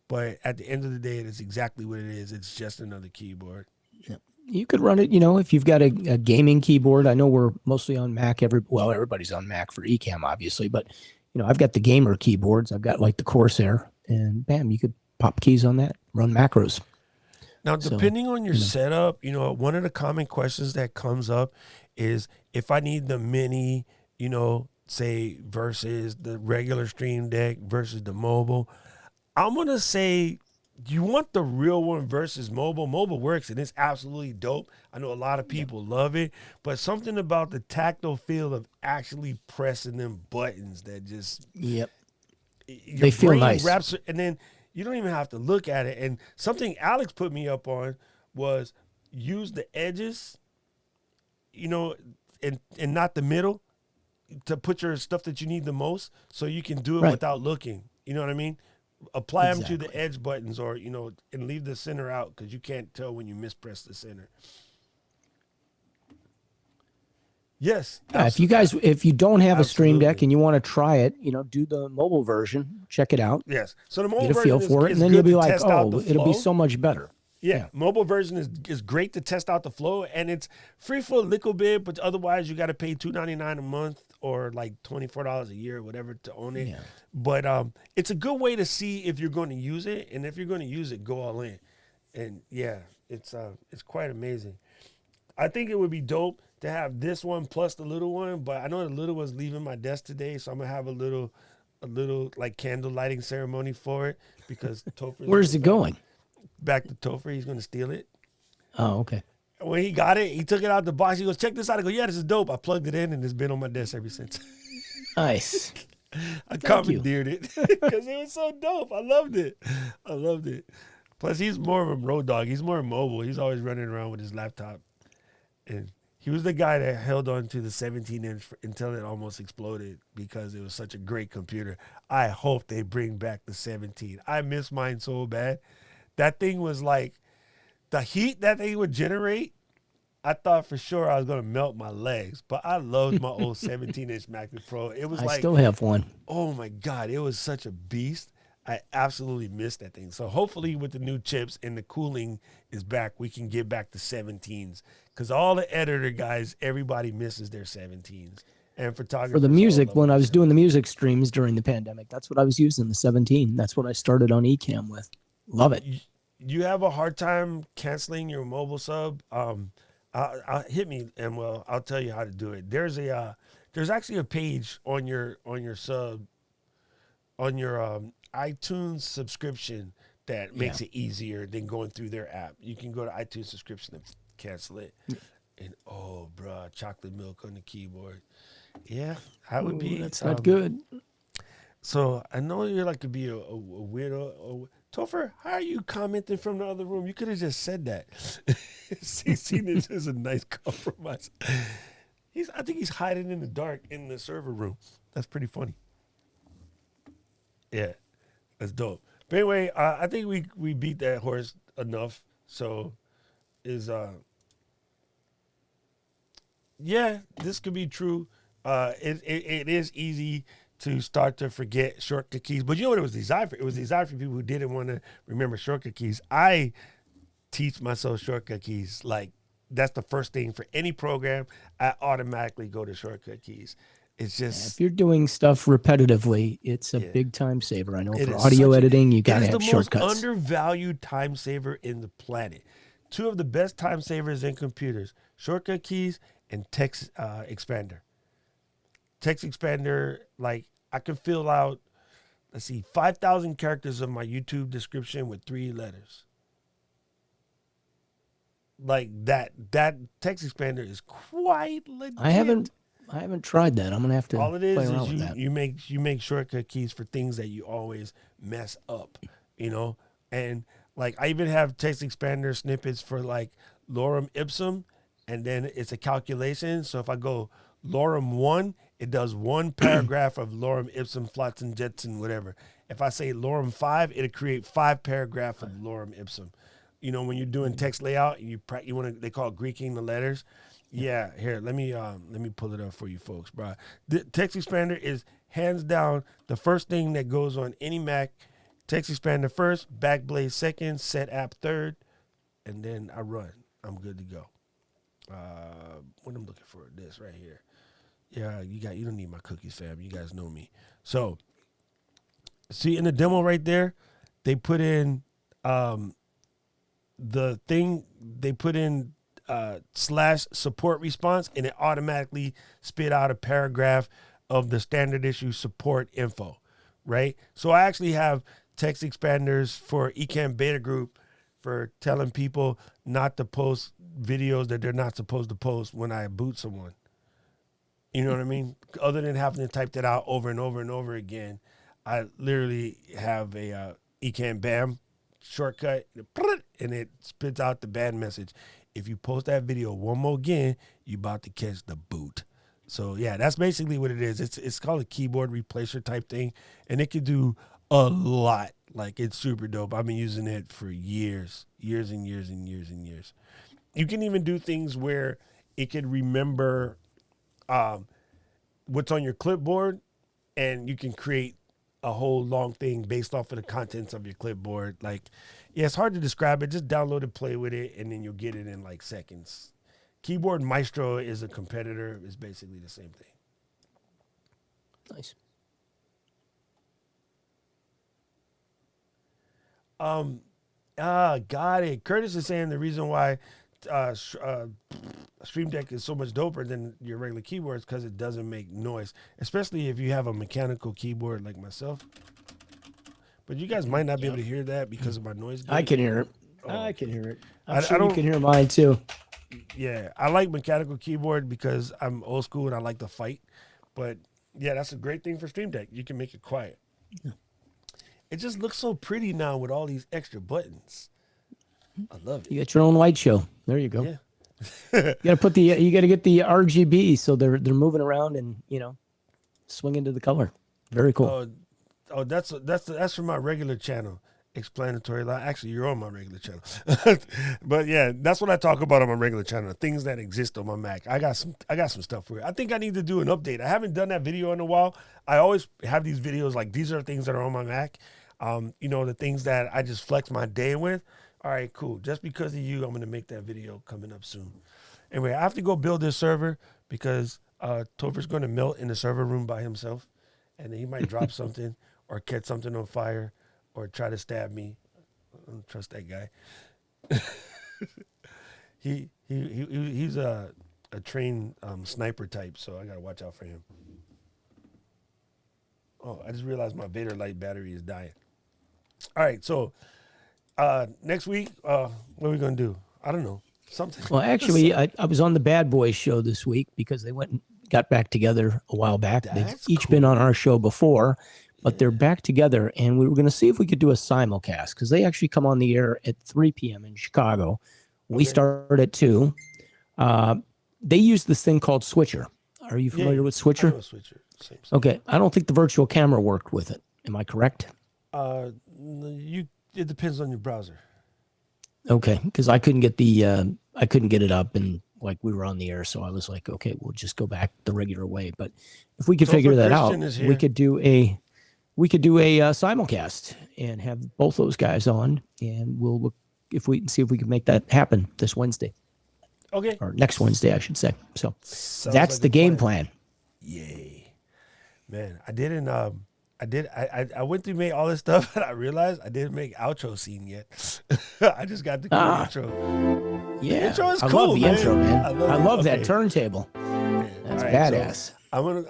but at the end of the day, it is exactly what it is. It's just another keyboard. Yeah. You could run it, if you've got a gaming keyboard. I know we're mostly on Mac. Everybody's on Mac for Ecamm, obviously, but I've got the gamer keyboards. I've got like the Corsair, and bam, you could pop keys on that, run macros. Now, depending on your setup, one of the common questions that comes up is if I need the mini, say versus the regular Stream Deck versus the mobile. I'm going to say you want the real one versus mobile. Mobile works and it's absolutely dope. I know a lot of people love it, but something about the tactile feel of actually pressing them buttons that just they feel nice. And then you don't even have to look at it. And something Alex put me up on was use the edges, and not the middle, to put your stuff that you need the most, so you can do it without looking. You know what I mean? Apply them to the edge buttons, or and leave the center out, because you can't tell when you mispress the center. Yes. Yeah, if you don't have a Stream Deck and you want to try it, do the mobile version, check it out. Yes. So the mobile version, get a feel for it, and then you'll be like, oh, it'll be so much better. Yeah, mobile version is great to test out the flow, and it's free for a little bit, but otherwise you got to pay $2.99 a month or like $24 a year or whatever to own it. Yeah. But it's a good way to see if you're going to use it, and if you're going to use it, go all in. And yeah, it's quite amazing. I think it would be dope to have this one plus the little one, but I know the little one's leaving my desk today, so I'm gonna have a little like candle lighting ceremony for it, because Topher's Where's it going? Back to Topher. He's going to steal it. Oh, okay. When he got it, he took it out the box. He goes, check this out. I go, yeah, this is dope. I plugged it in, and it's been on my desk ever since. Nice. I commandeered it because it was so dope. I loved it. Plus, he's more of a road dog. He's more mobile. He's always running around with his laptop. And he was the guy that held on to the 17-inch until it almost exploded, because it was such a great computer. I hope they bring back the 17. I miss mine so bad. That thing was like, the heat that thing would generate, I thought for sure I was going to melt my legs. But I loved my old 17-inch MacBook Pro. It was I still have one. Oh, my God. It was such a beast. I absolutely missed that thing. So hopefully with the new chips and the cooling is back, we can get back to 17s. Because all the editor guys, everybody misses their 17s. And photographers. For the music, when I was doing the music streams during the pandemic, that's what I was using, the 17. That's what I started on Ecamm with. Love it. You have a hard time canceling your mobile sub? Hit me, and I'll tell you how to do it. There's actually a page on your sub, on your iTunes subscription that makes it easier than going through their app. You can go to iTunes subscription and cancel it. And bro, chocolate milk on the keyboard. Yeah, that would be. That's not good. So I know you're like to be a weirdo. Topher, how are you commenting from the other room? You could have just said that. CC is just a nice compromise. I think he's hiding in the dark in the server room. That's pretty funny. Yeah, that's dope. But anyway, I think we beat that horse enough. So yeah, this could be true. It is easy to start to forget shortcut keys. But you know what it was designed for? It was designed for people who didn't want to remember shortcut keys. I teach myself shortcut keys. Like, that's the first thing for any program. I automatically go to shortcut keys. It's If just you're doing stuff repetitively, it's a Yeah. big time saver. I know it for is audio such a- editing, you it got to is the have most shortcuts. undervalued time saver in the planet. Two of the best time savers in computers: shortcut keys and text expander. Text expander, like I can fill out, let's see, 5,000 characters of my YouTube description with 3 letters. Like that text expander is quite legit. I haven't tried that. I'm gonna have to All it play is around with you that. you make shortcut keys for things that you always mess up, you know? And like I even have text expander snippets for like lorem ipsum, and then it's a calculation. So if I go lorem 1, it does 1 paragraph of lorem ipsum flotsam jetsam whatever. If I say lorem 5, it'll create 5 paragraphs of lorem ipsum. You know, when you're doing text layout, you want to, they call it Greeking the letters. Yeah, here, let me pull it up for you folks, bro. The text expander is hands down the first thing that goes on any Mac. Text expander first, Backblaze second, set app third, and then I run. I'm good to go. What I'm looking for, this right here. Yeah, you don't need my cookies, fam. You guys know me. So, see in the demo right there, they put in the thing, they put in / support response, and it automatically spit out a paragraph of the standard issue support info, right? So I actually have text expanders for Ecamm beta group for telling people not to post videos that they're not supposed to post when I boot someone. You know what I mean? Other than having to type that out over and over and over again, I literally have a Ecamm BAM shortcut, and it spits out the ban message. If you post that video one more again, you about to catch the boot. So yeah, that's basically what it is. It's called a keyboard replacer type thing, and it can do a lot. Like it's super dope. I've been using it for years and years and years and years. You can even do things where it can remember what's on your clipboard, and you can create a whole long thing based off of the contents of your clipboard. Like, yeah, it's hard to describe it. Just download it, play with it, and then you'll get it in like seconds. Keyboard Maestro is a competitor. It's basically the same thing. Nice. Got it. Curtis is saying the reason why Stream Deck is so much doper than your regular keyboards because it doesn't make noise, especially if you have a mechanical keyboard like myself. But you guys might not be able to hear that because of my noise gate. I can hear it. Oh, I can hear it. I I'm sure don't- you can hear mine too. Yeah, I like mechanical keyboard because I'm old school and I like to fight. But yeah, that's a great thing for Stream Deck. You can make it quiet. Yeah. It just looks so pretty now with all these extra buttons. I love it. You got your own light show. There you go. Yeah. You got to get the RGB so they're moving around and swinging to the color. Very cool. Oh, that's from my regular channel. Explanatory line. Actually, you're on my regular channel. But yeah, that's what I talk about on my regular channel. Things that exist on my Mac. I got some stuff for you. I think I need to do an update. I haven't done that video in a while. I always have these videos like these are things that are on my Mac. The things that I just flex my day with. All right, cool. Just because of you, I'm going to make that video coming up soon. Anyway, I have to go build this server because Topher's going to melt in the server room by himself, and then he might drop something or catch something on fire or try to stab me. I don't trust that guy. He's a trained sniper type, so I got to watch out for him. Oh, I just realized my Vader Light battery is dying. All right, so next week, what are we going to do? I don't know. Something. Well, actually, I was on the Bad Boys show this week because they went and got back together a while back. They've That's each been on our show before, but they're back together, and we were going to see if we could do a simulcast because they actually come on the air at 3 p.m. in Chicago. We start at 2. They use this thing called Switcher. Are you familiar with Switcher? I know Switcher. Same. Okay. I don't think the virtual camera worked with it. Am I correct? It depends on your browser. Okay, because I couldn't get it up, and like we were on the air, so I was like, okay, we'll just go back the regular way. But if we could figure that out, we could do a simulcast and have both those guys on, and we'll look if we can see if we can make that happen this Wednesday. Okay. Or next Wednesday, I should say. So Sounds that's like the a game plan. Yay. Man, I didn't. I went through made all this stuff, and I realized I didn't make outro scene yet. I just got the cool intro. Yeah, The intro is I cool, love the man. intro, man. I love that Okay. turntable. Man, That's all right, badass. So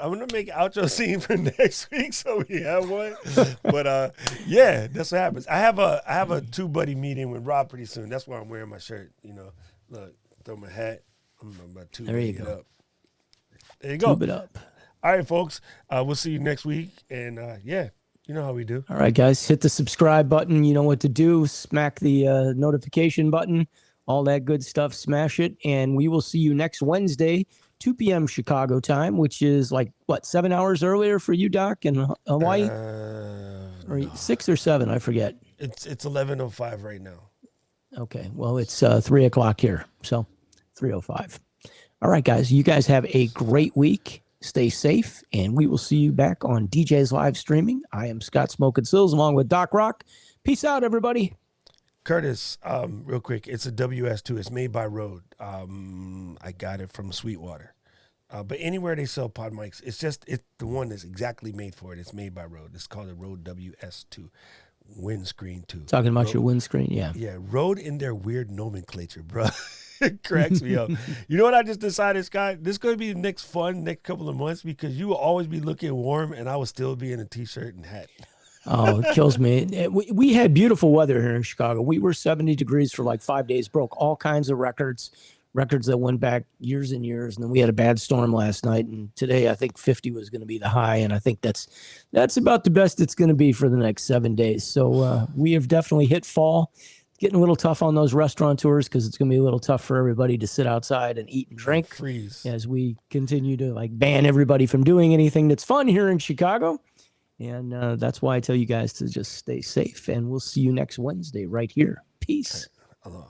I'm gonna make outro scene for next week, so we have one. But yeah, that's what happens. I have a two buddy meeting with Rob pretty soon. That's why I'm wearing my shirt. You know, look, throw my hat. I'm about to There you it go. up. There you go. Tube it up. All right, folks. We'll see you next week. And yeah, you know how we do. All right, guys, hit the subscribe button. You know what to do. Smack the notification button. All that good stuff. Smash it. And we will see you next Wednesday, 2 p.m. Chicago time, which is like, what, 7 hours earlier for you, Doc, in Hawaii? Or 6 or 7, I forget. It's 11:05 right now. Okay, well, it's 3 o'clock here, so 3:05. All right, guys, you guys have a great week. Stay safe, and we will see you back on DJ's live streaming. I am Scott Smoking Silz along with Doc Rock. Peace out, everybody. Curtis, real quick, it's a WS2. It's made by Rode. I got it from Sweetwater. But anywhere they sell pod mics, it's the one that's exactly made for it. It's made by Rode. It's called a Rode WS2 windscreen too. Talking about Rode, your windscreen, yeah. Yeah, Rode in their weird nomenclature, bro. It cracks me up. You know what I just decided, Scott? This is going to be the next couple of months because you will always be looking warm and I will still be in a T-shirt and hat. Oh, it kills me. We had beautiful weather here in Chicago. We were 70 degrees for like 5 days, broke all kinds of records that went back years and years. And then we had a bad storm last night. And today I think 50 was going to be the high. And I think that's about the best it's going to be for the next 7 days. So we have definitely hit fall. Getting a little tough on those restaurateurs because it's going to be a little tough for everybody to sit outside and eat and drink. Freeze. As we continue to like ban everybody from doing anything that's fun here in Chicago. And that's why I tell you guys to just stay safe. And we'll see you next Wednesday right here. Peace. Aloha.